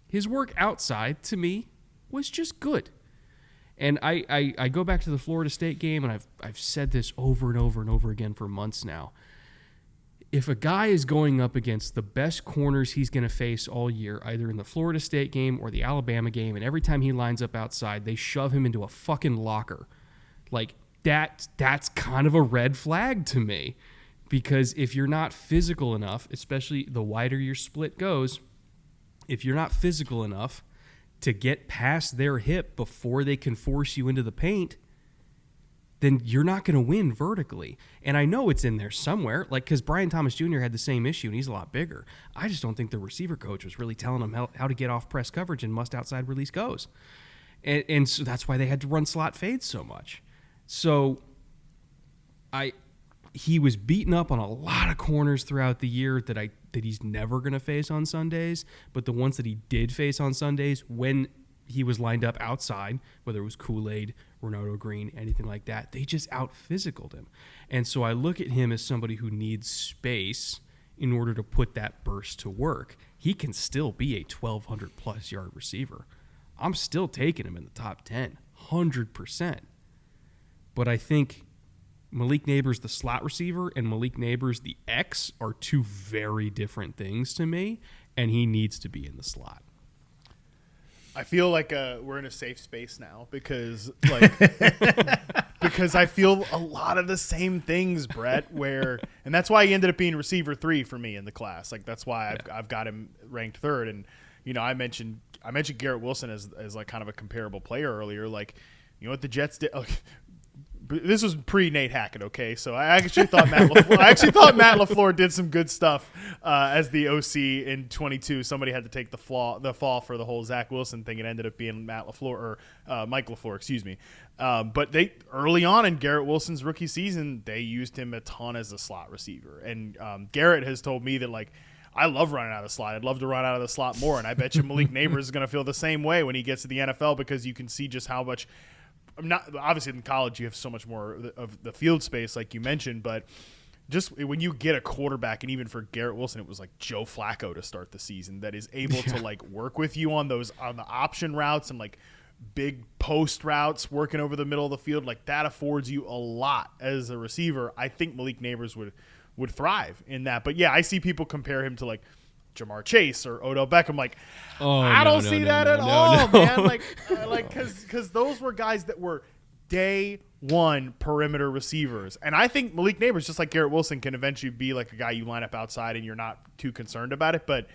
His work outside, to me, was just good. And I go back to the Florida State game, and I've said this over and over and over again for months now. If a guy is going up against the best corners he's going to face all year, either in the Florida State game or the Alabama game, and every time he lines up outside, they shove him into a fucking locker, like that's kind of a red flag to me. Because if you're not physical enough, especially the wider your split goes, if you're not physical enough to get past their hip before they can force you into the paint, then you're not going to win vertically. And I know it's in there somewhere, like because Brian Thomas Jr. had the same issue, and he's a lot bigger. I just don't think the receiver coach was really telling him how to get off press coverage and must outside release goes. And so that's why they had to run slot fades so much. So he was beaten up on a lot of corners throughout the year that he's never going to face on Sundays. But the ones that he did face on Sundays, when he was lined up outside, whether it was Kool-Aid, Ronaldo Green, anything like that, they just out-physicaled him. And so I look at him as somebody who needs space in order to put that burst to work. He can still be a 1,200-plus yard receiver. I'm still taking him in the top 10, 100%. But I think Malik Neighbors, the slot receiver, and Malik Neighbors, the X, are two very different things to me, and he needs to be in the slot. I feel like we're in a safe space now because I feel a lot of the same things, Brett, and that's why he ended up being receiver 3 for me in the class. Like that's why I've got him ranked 3rd. And I mentioned Garrett Wilson as like kind of a comparable player earlier. Like, what the Jets did. This was pre-Nate Hackett, okay? So I actually thought Matt LaFleur did some good stuff as the OC in 22. Somebody had to take the fall for the whole Zach Wilson thing. It ended up being Matt LaFleur or Mike LaFleur, excuse me. But they early on in Garrett Wilson's rookie season, they used him a ton as a slot receiver. And Garrett has told me that like, I love running out of the slot. I'd love to run out of the slot more. And I bet you Malik Neighbors is going to feel the same way when he gets to the NFL because you can see just how much. Obviously in college you have so much more of the field space like you mentioned, but just when you get a quarterback, and even for Garrett Wilson, it was like Joe Flacco to start the season, that is able to like work with you on the option routes and like big post routes, working over the middle of the field, like that affords you a lot as a receiver. I think Malik Neighbors would thrive in that. But yeah, I see people compare him to like Jamar Chase or Odell Beckham. Like, I don't see that at all, man. Like, because those were guys that were day one perimeter receivers. And I think Malik Neighbors, just like Garrett Wilson, can eventually be like a guy you line up outside and you're not too concerned about it. But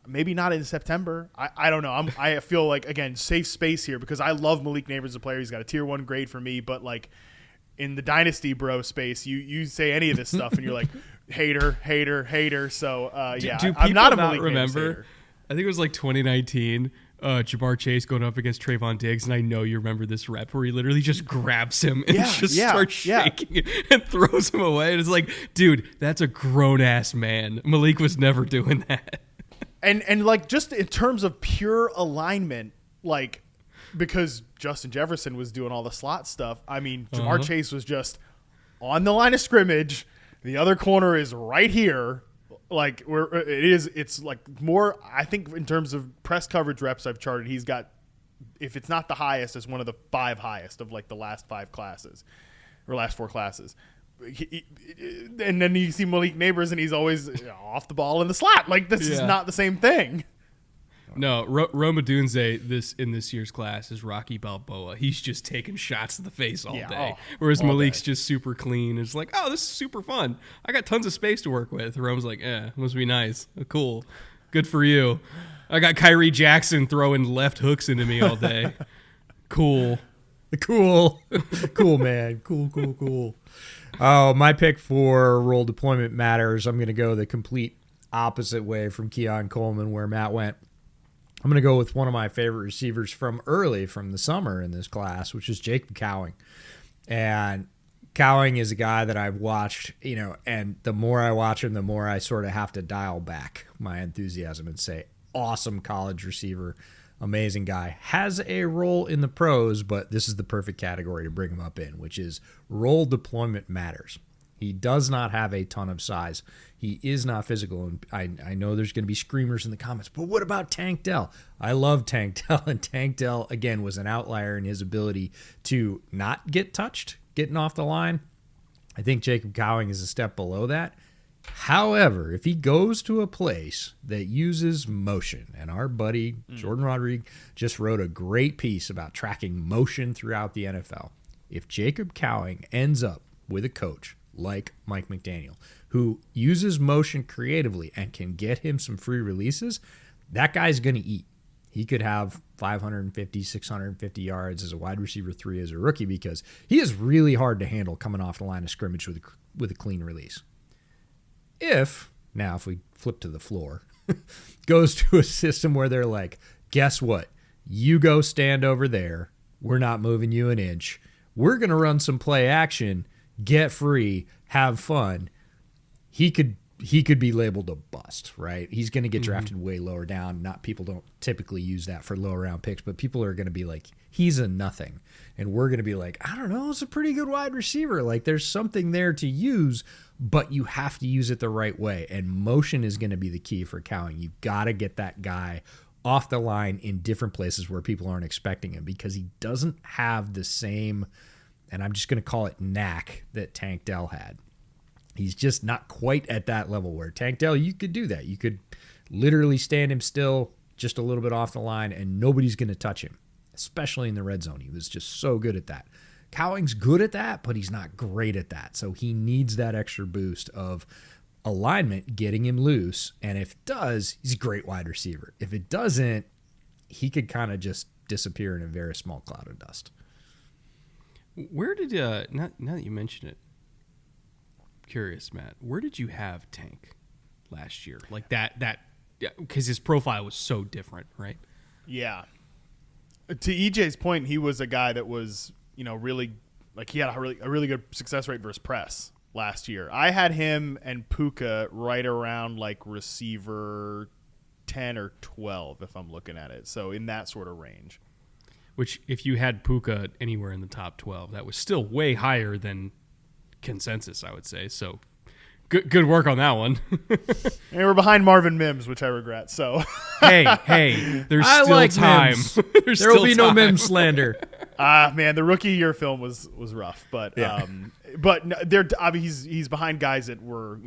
maybe not in September. I don't know. I feel like, again, safe space here because I love Malik Neighbors as a player. He's got a tier 1 grade for me. But like in the dynasty bro space, you say any of this stuff and you're like, hater. So yeah, I'm not a Malik Neighbors hater. I think it was like 2019. Jamar Chase going up against Trayvon Diggs, and I know you remember this rep where he literally just grabs him and starts shaking it and throws him away. And it's like, dude, that's a grown-ass man. Malik was never doing that. And like just in terms of pure alignment, like because Justin Jefferson was doing all the slot stuff, I mean, Jamar Chase was just on the line of scrimmage. The other corner is right here. Like it's like more. I think in terms of press coverage reps I've charted, he's got, if it's not the highest, it's one of the 5 highest of like the last 5 classes or last 4 classes. And then you see Malik Neighbors and he's always off the ball in the slot. Like this is not the same thing. No, Roma Dunze in this year's class is Rocky Balboa. He's just taking shots to the face all day. Whereas all Malik's just super clean. It's like, oh, this is super fun. I got tons of space to work with. Roma's like, must be nice. Cool. Good for you. I got Kyrie Jackson throwing left hooks into me all day. Cool. Cool, man. Cool. Oh, my pick for role deployment matters. I'm going to go the complete opposite way from Keon Coleman where Matt went. I'm going to go with one of my favorite receivers from the summer in this class, which is Jacob Cowing. And Cowing is a guy that I've watched, and the more I watch him, the more I sort of have to dial back my enthusiasm and say, awesome college receiver, amazing guy. Has a role in the pros, but this is the perfect category to bring him up in, which is role deployment matters. He does not have a ton of size. He is not physical. And I know there's going to be screamers in the comments, but what about Tank Dell? I love Tank Dell. And Tank Dell, again, was an outlier in his ability to not get touched, getting off the line. I think Jacob Cowing is a step below that. However, if he goes to a place that uses motion, and our buddy Jordan Rodriguez just wrote a great piece about tracking motion throughout the NFL. If Jacob Cowing ends up with a coach like Mike McDaniel, who uses motion creatively and can get him some free releases, that guy's going to eat. He could have 550, 650 yards as a wide receiver 3 as a rookie because he is really hard to handle coming off the line of scrimmage with a clean release. If we flip to the floor, goes to a system where they're like, guess what? You go stand over there. We're not moving you an inch. We're going to run some play action. Get free, have fun. He could be labeled a bust, right? He's going to get drafted way lower down. People don't typically use that for lower round picks, but people are going to be like, he's a nothing. And we're going to be like, I don't know, it's a pretty good wide receiver. Like there's something there to use, but you have to use it the right way. And motion is going to be the key for Cowing. You got to get that guy off the line in different places where people aren't expecting him because he doesn't have the same, and I'm just going to call it knack, that Tank Dell had. He's just not quite at that level where Tank Dell, you could do that. You could literally stand him still just a little bit off the line and nobody's going to touch him, especially in the red zone. He was just so good at that. Cowing's good at that, but he's not great at that. So he needs that extra boost of alignment, getting him loose. And if it does, he's a great wide receiver. If it doesn't, he could kind of just disappear in a very small cloud of dust. Where did, now that you mention it, curious, Matt, where did you have Tank last year? Like that, because his profile was so different, right? Yeah. To EJ's point, he was a guy that was, really, like he had a really good success rate versus press last year. I had him and Puka right around like receiver 10 or 12, if I'm looking at it. So in that sort of range. Which, if you had Puka anywhere in the top 12, that was still way higher than consensus, I would say. So Good work on that one. And we're behind Marvin Mims, which I regret. So hey, there's I still like time. Mims. There's There will still be no time. Mims slander. man, the rookie year film was rough, but they're he's behind guys that were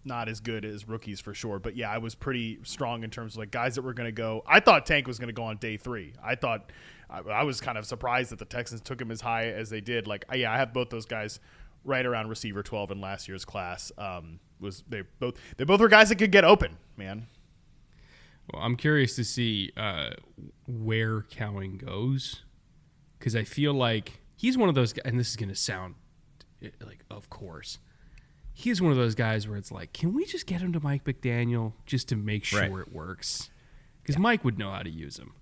not as good as rookies for sure. But yeah, I was pretty strong in terms of like guys that were going to go. I thought Tank was going to go on day 3. I was kind of surprised that the Texans took him as high as they did. Like, I have both those guys right around receiver 12 in last year's class. They both were guys that could get open, man. Well, I'm curious to see where Cowing goes, because I feel like he's one of those guys, and this is going to sound like, of course, he's one of those guys where it's like, can we just get him to Mike McDaniel just to make sure it works? Because Mike would know how to use him.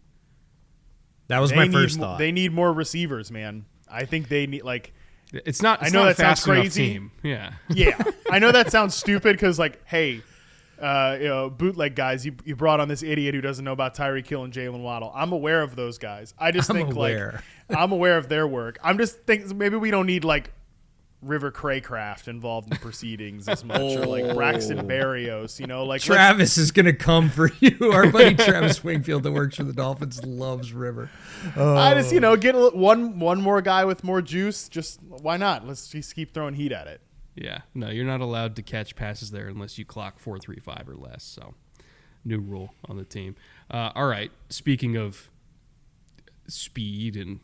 That was my first thought. They need more receivers, man. I think they need It's not. I know not that a fast sounds enough crazy. Team. Yeah. Yeah, I know that sounds stupid because hey, bootleg guys, you brought on this idiot who doesn't know about Tyreek Hill and Jalen Waddle. I'm aware of those guys. I just think I'm aware of their work. I'm just thinking maybe we don't need River Craycraft involved in the proceedings as much, or Braxton Berrios. Travis is going to come for you. Our buddy Travis Wingfield that works for the Dolphins loves River. I just get one more guy with more juice. Just why not? Let's just keep throwing heat at it. Yeah. No, you're not allowed to catch passes there unless you clock 4.35 or less. So, new rule on the team. All right. Speaking of speed and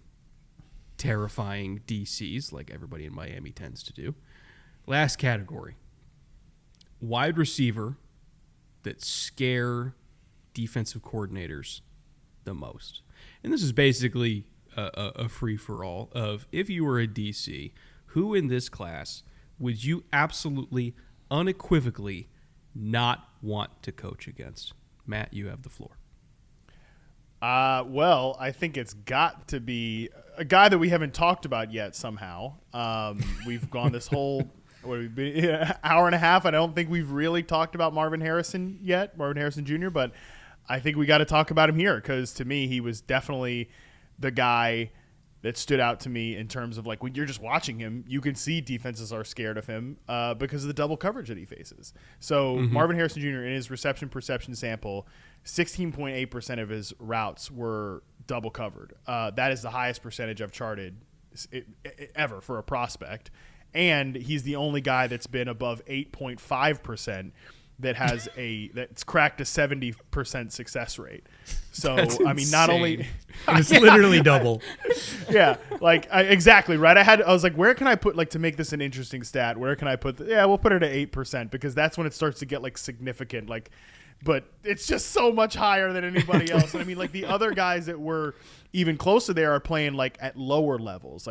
terrifying DCs, like everybody in Miami tends to do. Last category. Wide receiver that scare defensive coordinators the most. And this is basically a free-for-all of, if you were a DC, who in this class would you absolutely, unequivocally not want to coach against? Matt, you have the floor. Well, I think it's got to be a guy that we haven't talked about yet somehow. We've gone this whole hour and a half. I don't think we've really talked about Marvin Harrison Jr., but I think we got to talk about him here because to me, he was definitely the guy that stood out to me in terms of when you're just watching him, you can see defenses are scared of him because of the double coverage that he faces. So Marvin Harrison Jr. in his reception perception sample, 16.8% of his routes were double covered. That is the highest percentage I've charted ever for a prospect. And he's the only guy that's been above 8.5% that's cracked a 70% success rate. So, I mean, not only it's literally double. Yeah, exactly right. I was like, where can I put to make this an interesting stat? Where can I put? We'll put it at 8% because that's when it starts to get significant. But it's just so much higher than anybody else. And I mean, the other guys that were even closer there are playing at lower levels.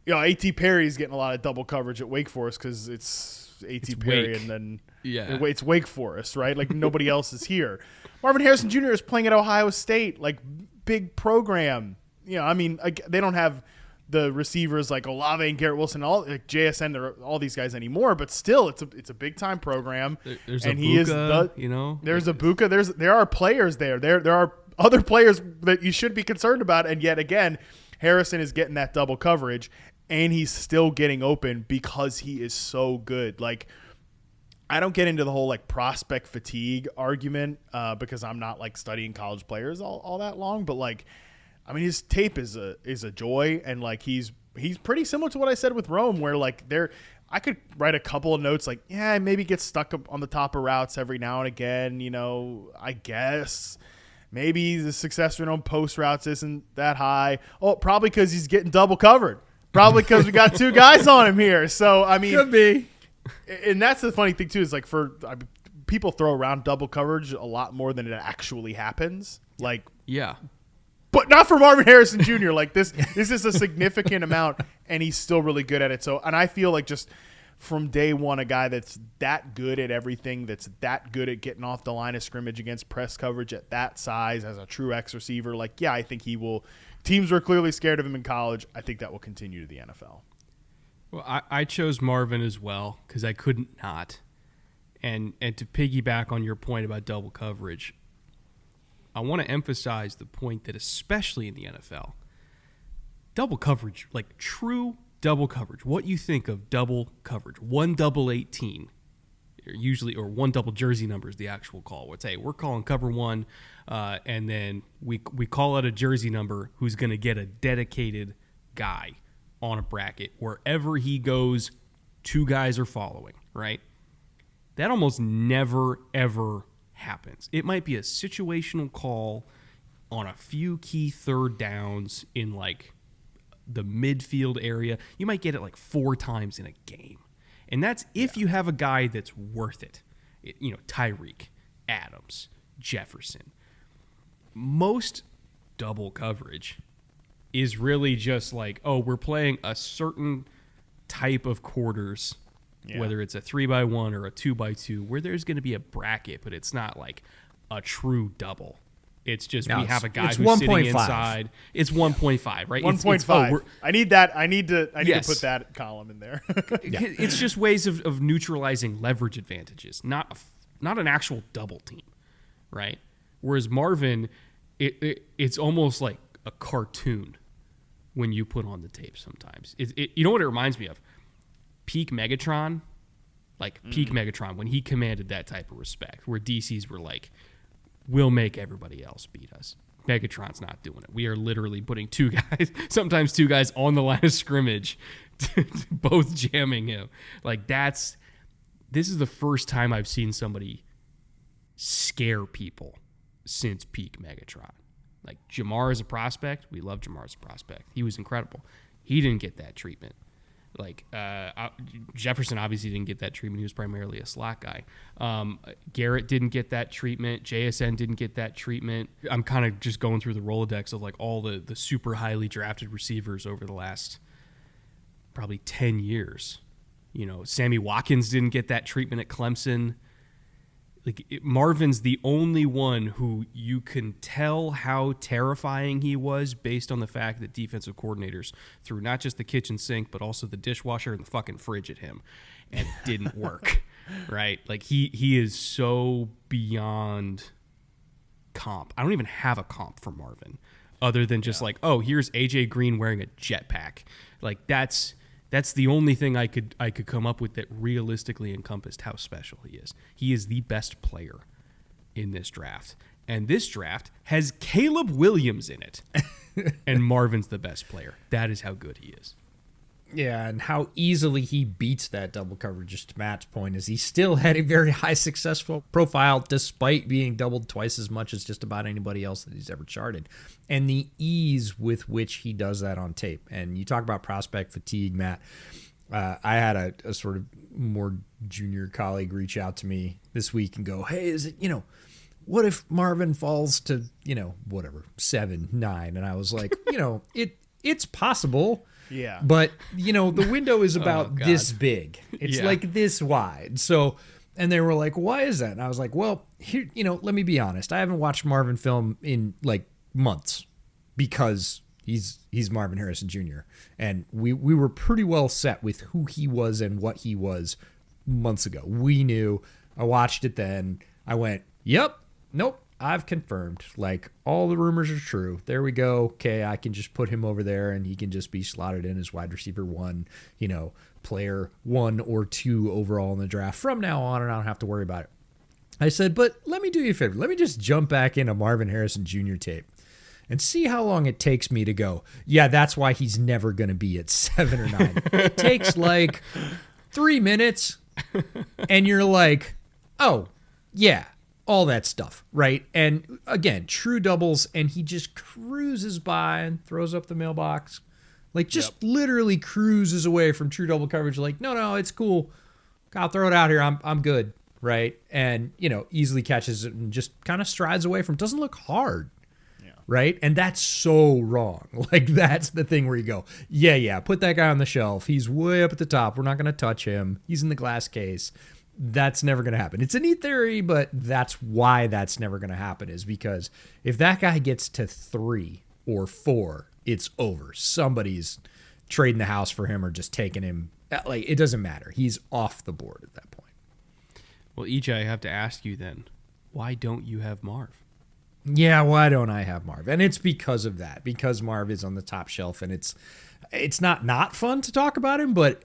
A.T. Perry's getting a lot of double coverage at Wake Forest because it's A.T. Perry and then it's Wake Forest, right? Nobody else is here. Marvin Harrison Jr. is playing at Ohio State, big program. I mean, they don't have the receivers like Olave and Garrett Wilson, all JSN, all these guys anymore. But still, it's a big time program. There's and a he Buka, is there's a Buka. There are players there. There are other players that you should be concerned about. And yet again, Harrison is getting that double coverage, and he's still getting open because he is so good. I don't get into the whole prospect fatigue argument because I'm not studying college players all that long. But I mean, his tape is a joy, and he's pretty similar to what I said with Rome, where I could write a couple of notes maybe get stuck up on the top of routes every now and again. I guess maybe the success rate on post routes isn't that high. Oh, probably because he's getting double covered. Probably because we got 2 guys on him here. So I mean, could be. And that's the funny thing too is people throw around double coverage a lot more than it actually happens. Yeah. But not for Marvin Harrison Jr. This is a significant amount, and he's still really good at it. So, and I feel just from day one, a guy that's that good at everything, that's that good at getting off the line of scrimmage against press coverage at that size as a true X receiver. I think he will. Teams were clearly scared of him in college. I think that will continue to the NFL. Well, I chose Marvin as well because I couldn't not. And to piggyback on your point about double coverage, I want to emphasize the point that especially in the NFL, double coverage, true double coverage, what you think of double coverage, 1 double 18, usually, or one double jersey number is the actual call. It's, hey, we're calling cover one, and then we call out a jersey number who's going to get a dedicated guy on a bracket. Wherever he goes, two guys are following, right? That almost never, ever happens. It might be a situational call on a few key third downs in like the midfield area. You might get it like 4 times in a game. And that's if you have a guy that's worth it. Tyreek, Adams, Jefferson. Most double coverage is really just like, oh, we're playing a certain type of quarters, whether it's a 3x1 or a 2x2, where there's going to be a bracket, but it's not like a true double. It's just we have a guy who's sitting inside. It's 1.5, right? 1.5. I need that. I need to put that column in there. It's just ways of neutralizing leverage advantages, not an actual double team, right? Whereas Marvin, it's almost like a cartoon when you put on the tape sometimes. You know what it reminds me of? Peak Megatron. Peak Megatron, when he commanded that type of respect, where DCs were like, we'll make everybody else beat us. Megatron's not doing it. We are literally putting sometimes two guys on the line of scrimmage, both jamming him. This is the first time I've seen somebody scare people since peak Megatron. Like Jamar as a prospect, we love Jamar as a prospect. He was incredible. He didn't get that treatment. Jefferson obviously didn't get that treatment. He was primarily a slot guy. Garrett didn't get that treatment. JSN didn't get that treatment. I'm kind of just going through the Rolodex of like all the super highly drafted receivers over the last probably 10 years. Sammy Watkins didn't get that treatment at Clemson. Marvin's the only one who you can tell how terrifying he was based on the fact that defensive coordinators threw not just the kitchen sink, but also the dishwasher and the fucking fridge at him, and it didn't work, right? He is so beyond comp. I don't even have a comp for Marvin other than just here's AJ Green wearing a jetpack. That's the only thing I could come up with that realistically encompassed how special he is. He is the best player in this draft. And this draft has Caleb Williams in it. And Marvin's the best player. That is how good he is. Yeah, and how easily he beats that double coverage, just to Matt's point, is he still had a very high successful profile despite being doubled twice as much as just about anybody else that he's ever charted. And the ease with which he does that on tape. And you talk about prospect fatigue, Matt. I had a sort of more junior colleague reach out to me this week and go, hey, is it, what if Marvin falls to, 7, 9? And I was like, it's possible. Yeah. But, the window is about this big. It's like this wide. So, and they were like, why is that? And I was like, well, here, let me be honest. I haven't watched Marvin film in like months because he's Marvin Harrison Jr. And we were pretty well set with who he was and what he was months ago. We knew. I watched it then. I went, yep, nope. I've confirmed, all the rumors are true. There we go. Okay, I can just put him over there and he can just be slotted in as wide receiver 1, player 1 or 2 overall in the draft from now on, and I don't have to worry about it. I said, but let me do you a favor. Let me just jump back into Marvin Harrison Jr. tape and see how long it takes me to go, yeah, that's why he's never going to be at 7 or 9. It takes 3 minutes, and you're like, oh, yeah. All that stuff, right? And again, true doubles, and he just cruises by and throws up the mailbox. Literally cruises away from true double coverage. No, it's cool. I'll throw it out here. I'm good, right? And, easily catches it and just kind of strides away from, doesn't look hard, right? And that's so wrong. That's the thing where you go, yeah, put that guy on the shelf. He's way up at the top. We're not going to touch him. He's in the glass case. That's never going to happen. It's a neat theory, but that's why that's never going to happen, is because if that guy gets to 3 or 4, it's over. Somebody's trading the house for him or just taking him. It doesn't matter. He's off the board at that point. Well, EJ, I have to ask you then, why don't you have Marv? Yeah, why don't I have Marv? And it's because of that, because Marv is on the top shelf, and it's not fun to talk about him, but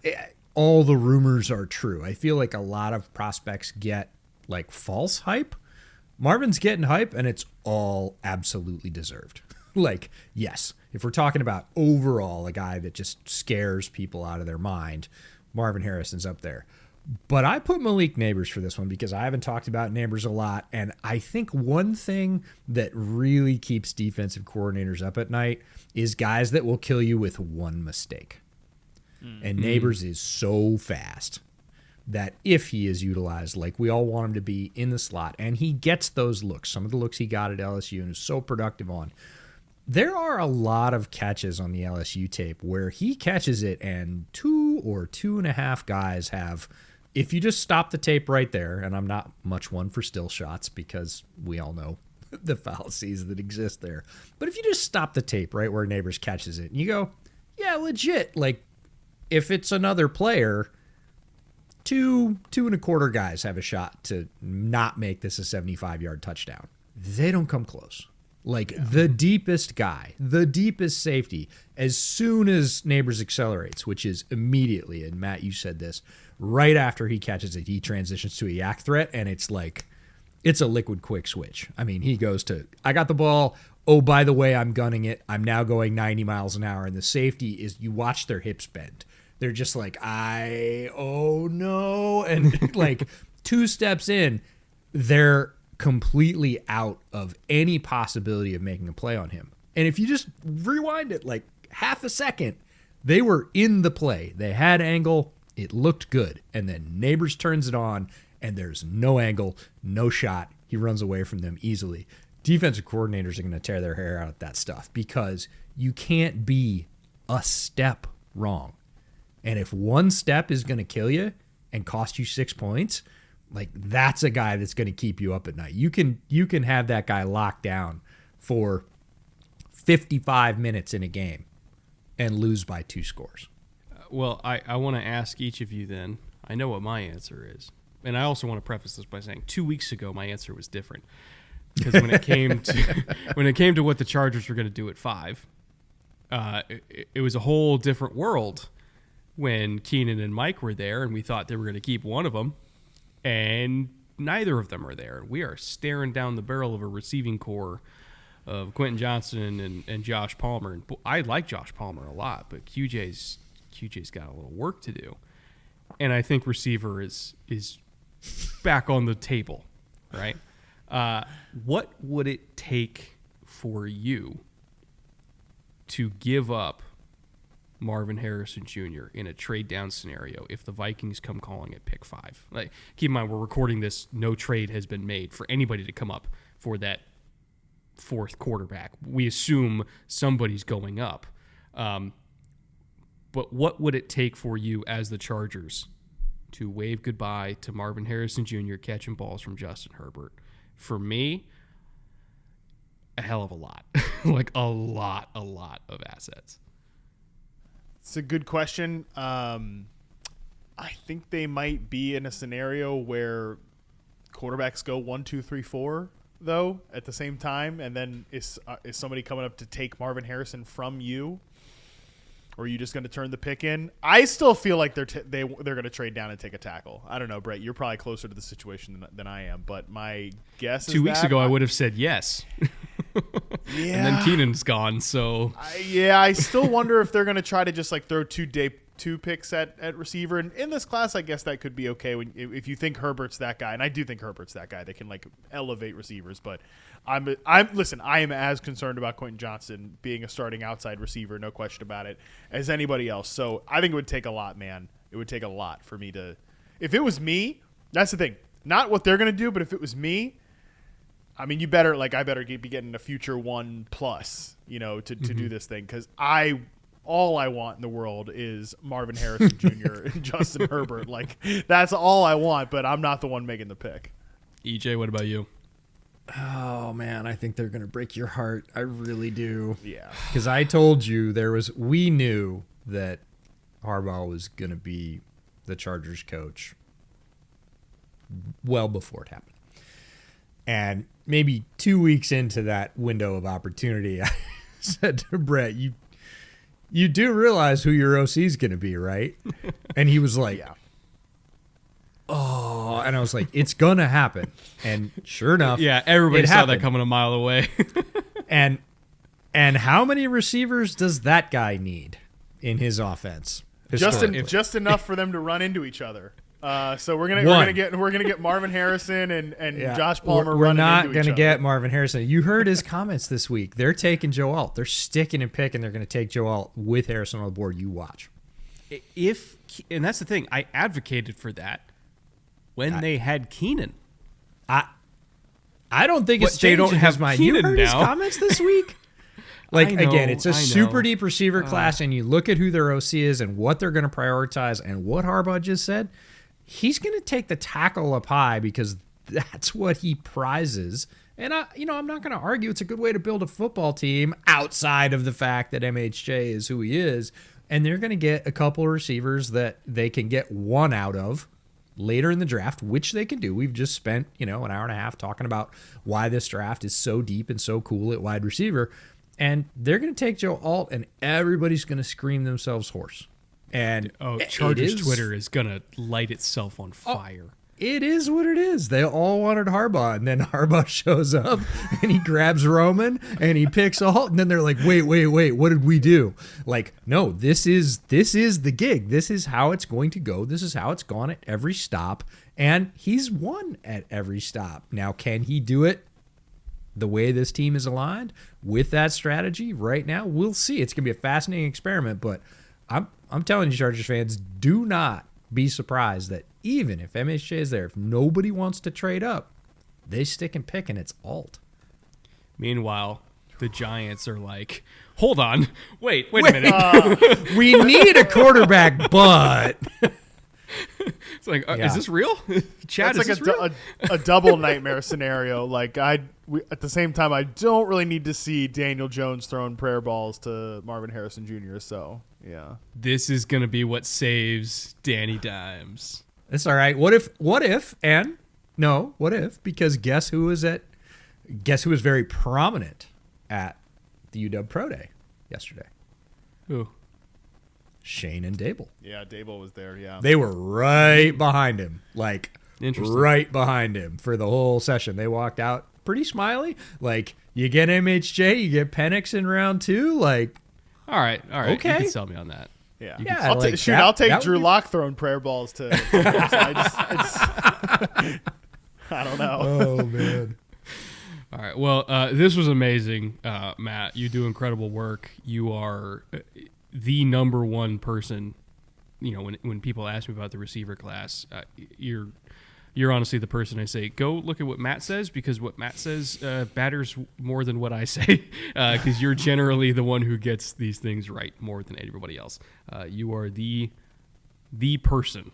all the rumors are true. I feel like a lot of prospects get like false hype. Marvin's getting hype, and it's all absolutely deserved. Like, yes, if we're talking about overall a guy that just scares people out of their mind, Marvin Harrison's up there. But I put Malik Neighbors for this one because I haven't talked about Neighbors a lot, and I think one thing that really keeps defensive coordinators up at night is guys that will kill you with one mistake. And Neighbors is so fast that if he is utilized like we all want him to be in the slot, and he gets those looks, some of the looks he got at LSU and is so productive on, there are a lot of catches on the LSU tape where he catches it and 2 or 2.5 guys have, if you just stop the tape right there, and I'm not much one for still shots because we all know the fallacies that exist there, but if you just stop the tape right where Neighbors catches it and you go, yeah, legit, like if it's another player, 2.25 guys have a shot to not make this a 75-yard touchdown. They don't come close. Like the deepest guy, the deepest safety, as soon as Neighbors accelerates, which is immediately, and Matt, you said this, right after he catches it, he transitions to a YAC threat, and it's like, it's a liquid quick switch. I mean, he goes to, I got the ball, oh, by the way, I'm gunning it, I'm now going 90 miles an hour, and the safety is, you watch their hips bend. They're just like, oh no, and like 2 steps in, they're completely out of any possibility of making a play on him. And if you just rewind it like half a second, they were in the play. They had angle. It looked good. And then Neighbors turns it on, and there's no angle, no shot. He runs away from them easily. Defensive coordinators are going to tear their hair out at that stuff because you can't be a step wrong. And if one step is going to kill you and cost you 6 points, like that's a guy that's going to keep you up at night. You can have that guy locked down for 55 minutes in a game and lose by 2 scores. Well, I want to ask each of you then. I know what my answer is. And I also want to preface this by saying 2 weeks ago my answer was different. Because when it came to what the Chargers were going to do at 5, it was a whole different world when Keenan and Mike were there, and we thought they were going to keep one of them. And neither of them are there. We are staring down the barrel of a receiving core of Quentin Johnston and Josh Palmer. And I like Josh Palmer a lot, but QJ's got a little work to do. And I think receiver is back on the table, right? What would it take for you to give up Marvin Harrison Jr. in a trade down scenario if the Vikings come calling it pick 5? Like, keep in mind, we're recording this. No trade has been made for anybody to come up for that 4th quarterback. We assume somebody's going up. But what would it take for you as the Chargers to wave goodbye to Marvin Harrison Jr. catching balls from Justin Herbert? For me, a hell of a lot. Like a lot of assets. It's a good question. I think they might be in a scenario where quarterbacks go 1, 2, 3, 4 though at the same time, and then is somebody coming up to take Marvin Harrison from you, or are you just going to turn the pick in? I still feel like they're going to trade down and take a tackle. I don't know, Brett. You're probably closer to the situation than I am, but my guess is 2 weeks ago I would have said yes. Yeah. And then Keenan's gone, so I still wonder if they're going to try to just like throw 2 picks at receiver. And in this class, I guess that could be okay if you think Herbert's that guy, and I do think Herbert's that guy. They can like elevate receivers, but I am as concerned about Quentin Johnston being a starting outside receiver, no question about it, as anybody else. So I think it would take a lot, man. It would take a lot for me to. If it was me, that's the thing. Not what they're going to do, but if it was me. I mean, I better be getting a future 1+, to do this thing, because all I want in the world is Marvin Harrison Jr. and Justin Herbert. Like, that's all I want, but I'm not the one making the pick. EJ, what about you? Oh man, I think they're gonna break your heart. I really do. Yeah, because I told you we knew that Harbaugh was gonna be the Chargers coach well before it happened. And maybe 2 weeks into that window of opportunity, I said to Brett, You do realize who your OC is going to be, right? And he was like, Yeah. oh, and I was like, it's going to happen. And sure enough, Yeah, everybody it saw happened. that coming a mile away. And how many receivers does that guy need in his offense? Just enough for them to run into each other. So we're One. gonna get Marvin Harrison and Yeah. Josh Palmer. We're running not into going each to other. get Marvin Harrison. You heard his comments this week. They're taking Joe Alt. They're sticking and picking. They're going to take Joe Alt with Harrison on the board. You watch. And that's the thing, I advocated for that when they had Keenan. I don't think But it's they changing don't have his mind. Keenan You heard his now. comments this week? Like, I know, again, it's a I know. super deep receiver class, and you look at who their OC is and what they're going to prioritize and what Harbaugh just said. He's going to take the tackle up high because that's what he prizes. And, I'm not going to argue it's a good way to build a football team outside of the fact that MHJ is who he is. And they're going to get a couple of receivers that they can get one out of later in the draft, which they can do. We've just spent, an hour and a half talking about why this draft is so deep and so cool at wide receiver. And they're going to take Joe Alt, and everybody's going to scream themselves hoarse. And Chargers it is- Twitter is going to light itself on fire. It is what it is. They all wanted Harbaugh, and then Harbaugh shows up, and he grabs Roman, and he picks Alt, and then they're like, wait, what did we do? Like, no, this is the gig. This is how it's going to go. This is how it's gone at every stop, and he's won at every stop. Now, can he do it the way this team is aligned with that strategy right now? We'll see. It's going to be a fascinating experiment, but I'm telling you, Chargers fans, do not be surprised that even if MHJ is there, if nobody wants to trade up, they stick and pick, and it's Alt. Meanwhile, the Giants are like, hold on, wait a minute. We need a quarterback, but It's like, Yeah. is this real? Chad, That's is like this real? a double nightmare scenario. Like at the same time, I don't really need to see Daniel Jones throwing prayer balls to Marvin Harrison Jr. So yeah, This is going to be what saves Danny Dimes. it's all right. What if, because guess who was very prominent at the UW Pro Day yesterday? Who? Shane and Dable. yeah, Dable was there. Yeah, They were right behind him, like Interesting. right behind him for the whole session. They walked out pretty smiley. Like, you get MHJ, you get Penix in round 2. Like, All right. Okay. You can sell me on that. yeah. Yeah, I'll like I'll that take would Drew be- Lock throwing prayer balls to. I don't know. oh man. All right. Well, this was amazing, Matt. You do incredible work. You are the number one person. When people ask me about the receiver class, you're honestly the person I say, go look at what Matt says, because what Matt says matters more than what I say, because you're generally the one who gets these things right more than everybody else. You are the person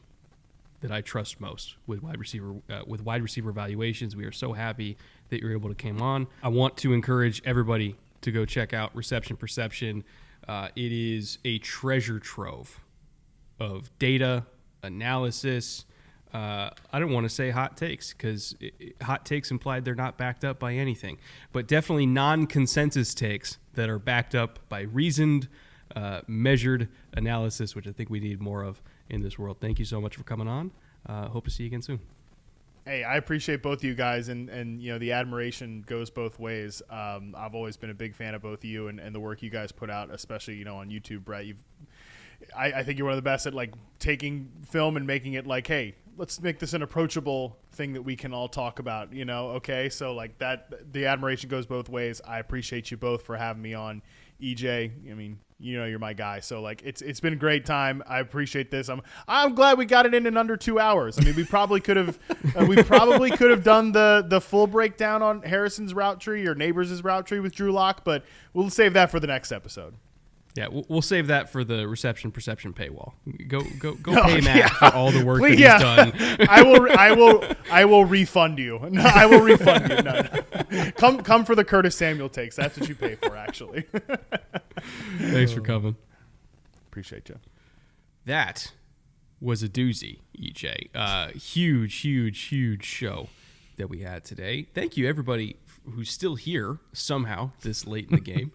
that I trust most with wide receiver evaluations. We are so happy that you're able to come on. I want to encourage everybody to go check out Reception Perception. It is a treasure trove of data, analysis. I don't want to say hot takes, because hot takes implied they're not backed up by anything, but definitely non-consensus takes that are backed up by reasoned, measured analysis, which I think we need more of in this world. Thank you so much for coming on. Hope to see you again soon. Hey, I appreciate both of you guys, and the admiration goes both ways. I've always been a big fan of both of you and the work you guys put out, especially on YouTube, Brett. I think you're one of the best at like taking film and making it like, hey, let's make this an approachable thing that we can all talk about. Okay, so like that, the admiration goes both ways. I appreciate you both for having me on. EJ, I mean, you're my guy. So like, it's been a great time. I appreciate this. I'm glad we got it in under 2 hours. I mean, we probably could have done the full breakdown on Harrison's route tree or Neighbors' route tree with Drew Lock, but we'll save that for the next episode. Yeah, we'll save that for the Reception Perception paywall. Go pay Matt for all the work Please, that he's done. I will refund you. No, I will refund you. No. Come for the Curtis Samuel takes. That's what you pay for, actually. Thanks for coming. Appreciate you. That was a doozy, EJ. Huge show. that we had today. Thank you, everybody who's still here somehow this late in the game.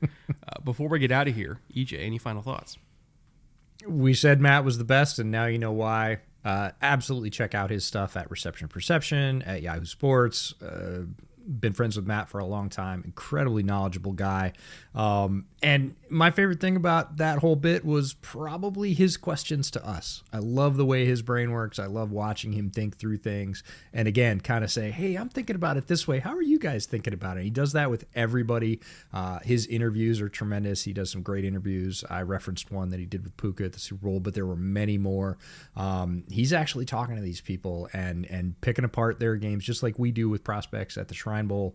Before we get out of here, EJ, any final thoughts? We said Matt was the best, and now you know why. Absolutely check out his stuff at Reception Perception, at Yahoo Sports. Been friends with Matt for a long time. Incredibly knowledgeable guy. And my favorite thing about that whole bit was probably his questions to us. I love the way his brain works. I love watching him think through things. And again, kind of say, hey, I'm thinking about it this way. How are you guys thinking about it? He does that with everybody. His interviews are tremendous. He does some great interviews. I referenced one that he did with Puka at the Super Bowl, but there were many more. He's actually talking to these people and picking apart their games just like we do with prospects at the Shrine Bowl.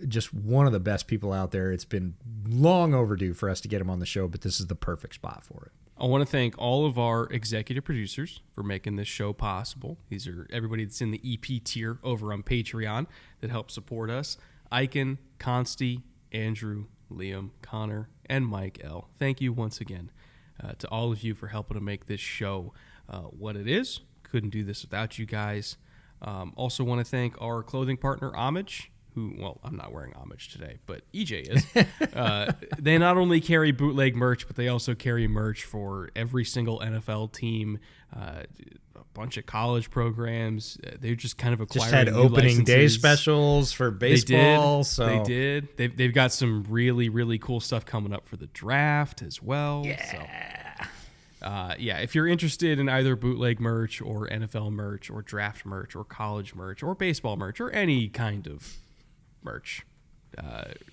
Just one of the best people out there. It's been long overdue for us to get him on the show, but this is the perfect spot for it. I want to thank all of our executive producers for making this show possible. These are everybody that's in the EP tier over on Patreon that helps support us. Icon, Consti, Andrew, Liam, Connor, and Mike L. Thank you once again to all of you for helping to make this show what it is. Couldn't do this without you guys. Also want to thank our clothing partner, Homage, who, well, I'm not wearing Homage today, but EJ is. They not only carry bootleg merch, but they also carry merch for every single NFL team, a bunch of college programs. They're just kind of acquiring just had new opening day licenses. specials for baseball. They did. They've got some really, really cool stuff coming up for the draft as well. Yeah. So, if you're interested in either bootleg merch or NFL merch or draft merch or college merch or baseball merch or any kind of merch,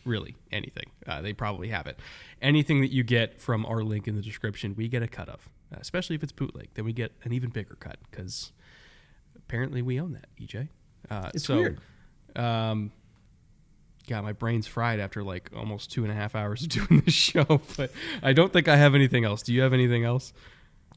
really anything, they probably have it. Anything that you get from our link in the description, we get a cut of, especially if it's bootleg. Then we get an even bigger cut because apparently we own that, EJ. It's weird. God, my brain's fried after like almost 2.5 hours of doing this show, but I don't think I have anything else. Do you have anything else?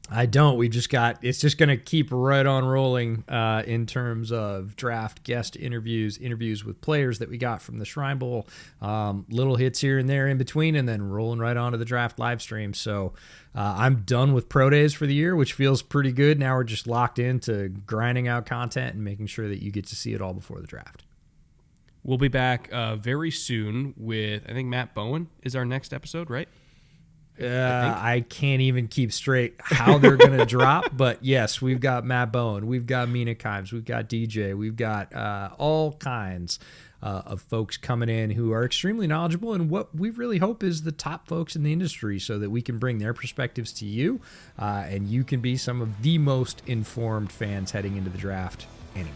I don't. It's just going to keep right on rolling in terms of draft guest interviews with players that we got from the Shrine Bowl, little hits here and there in between, and then rolling right onto the draft live stream. So I'm done with Pro Days for the year, which feels pretty good. Now we're just locked into grinding out content and making sure that you get to see it all before the draft. We'll be back very soon with, I think Matt Bowen is our next episode, right? I can't even keep straight how they're going to drop, but yes, we've got Matt Bowen, we've got Mina Kimes, we've got DJ, we've got all kinds of folks coming in who are extremely knowledgeable and what we really hope is the top folks in the industry so that we can bring their perspectives to you and you can be some of the most informed fans heading into the draft anywhere.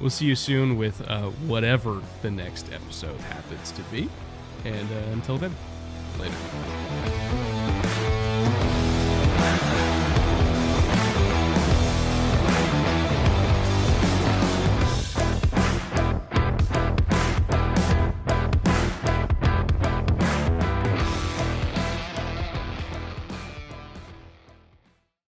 We'll see you soon with whatever the next episode happens to be. And until then, later.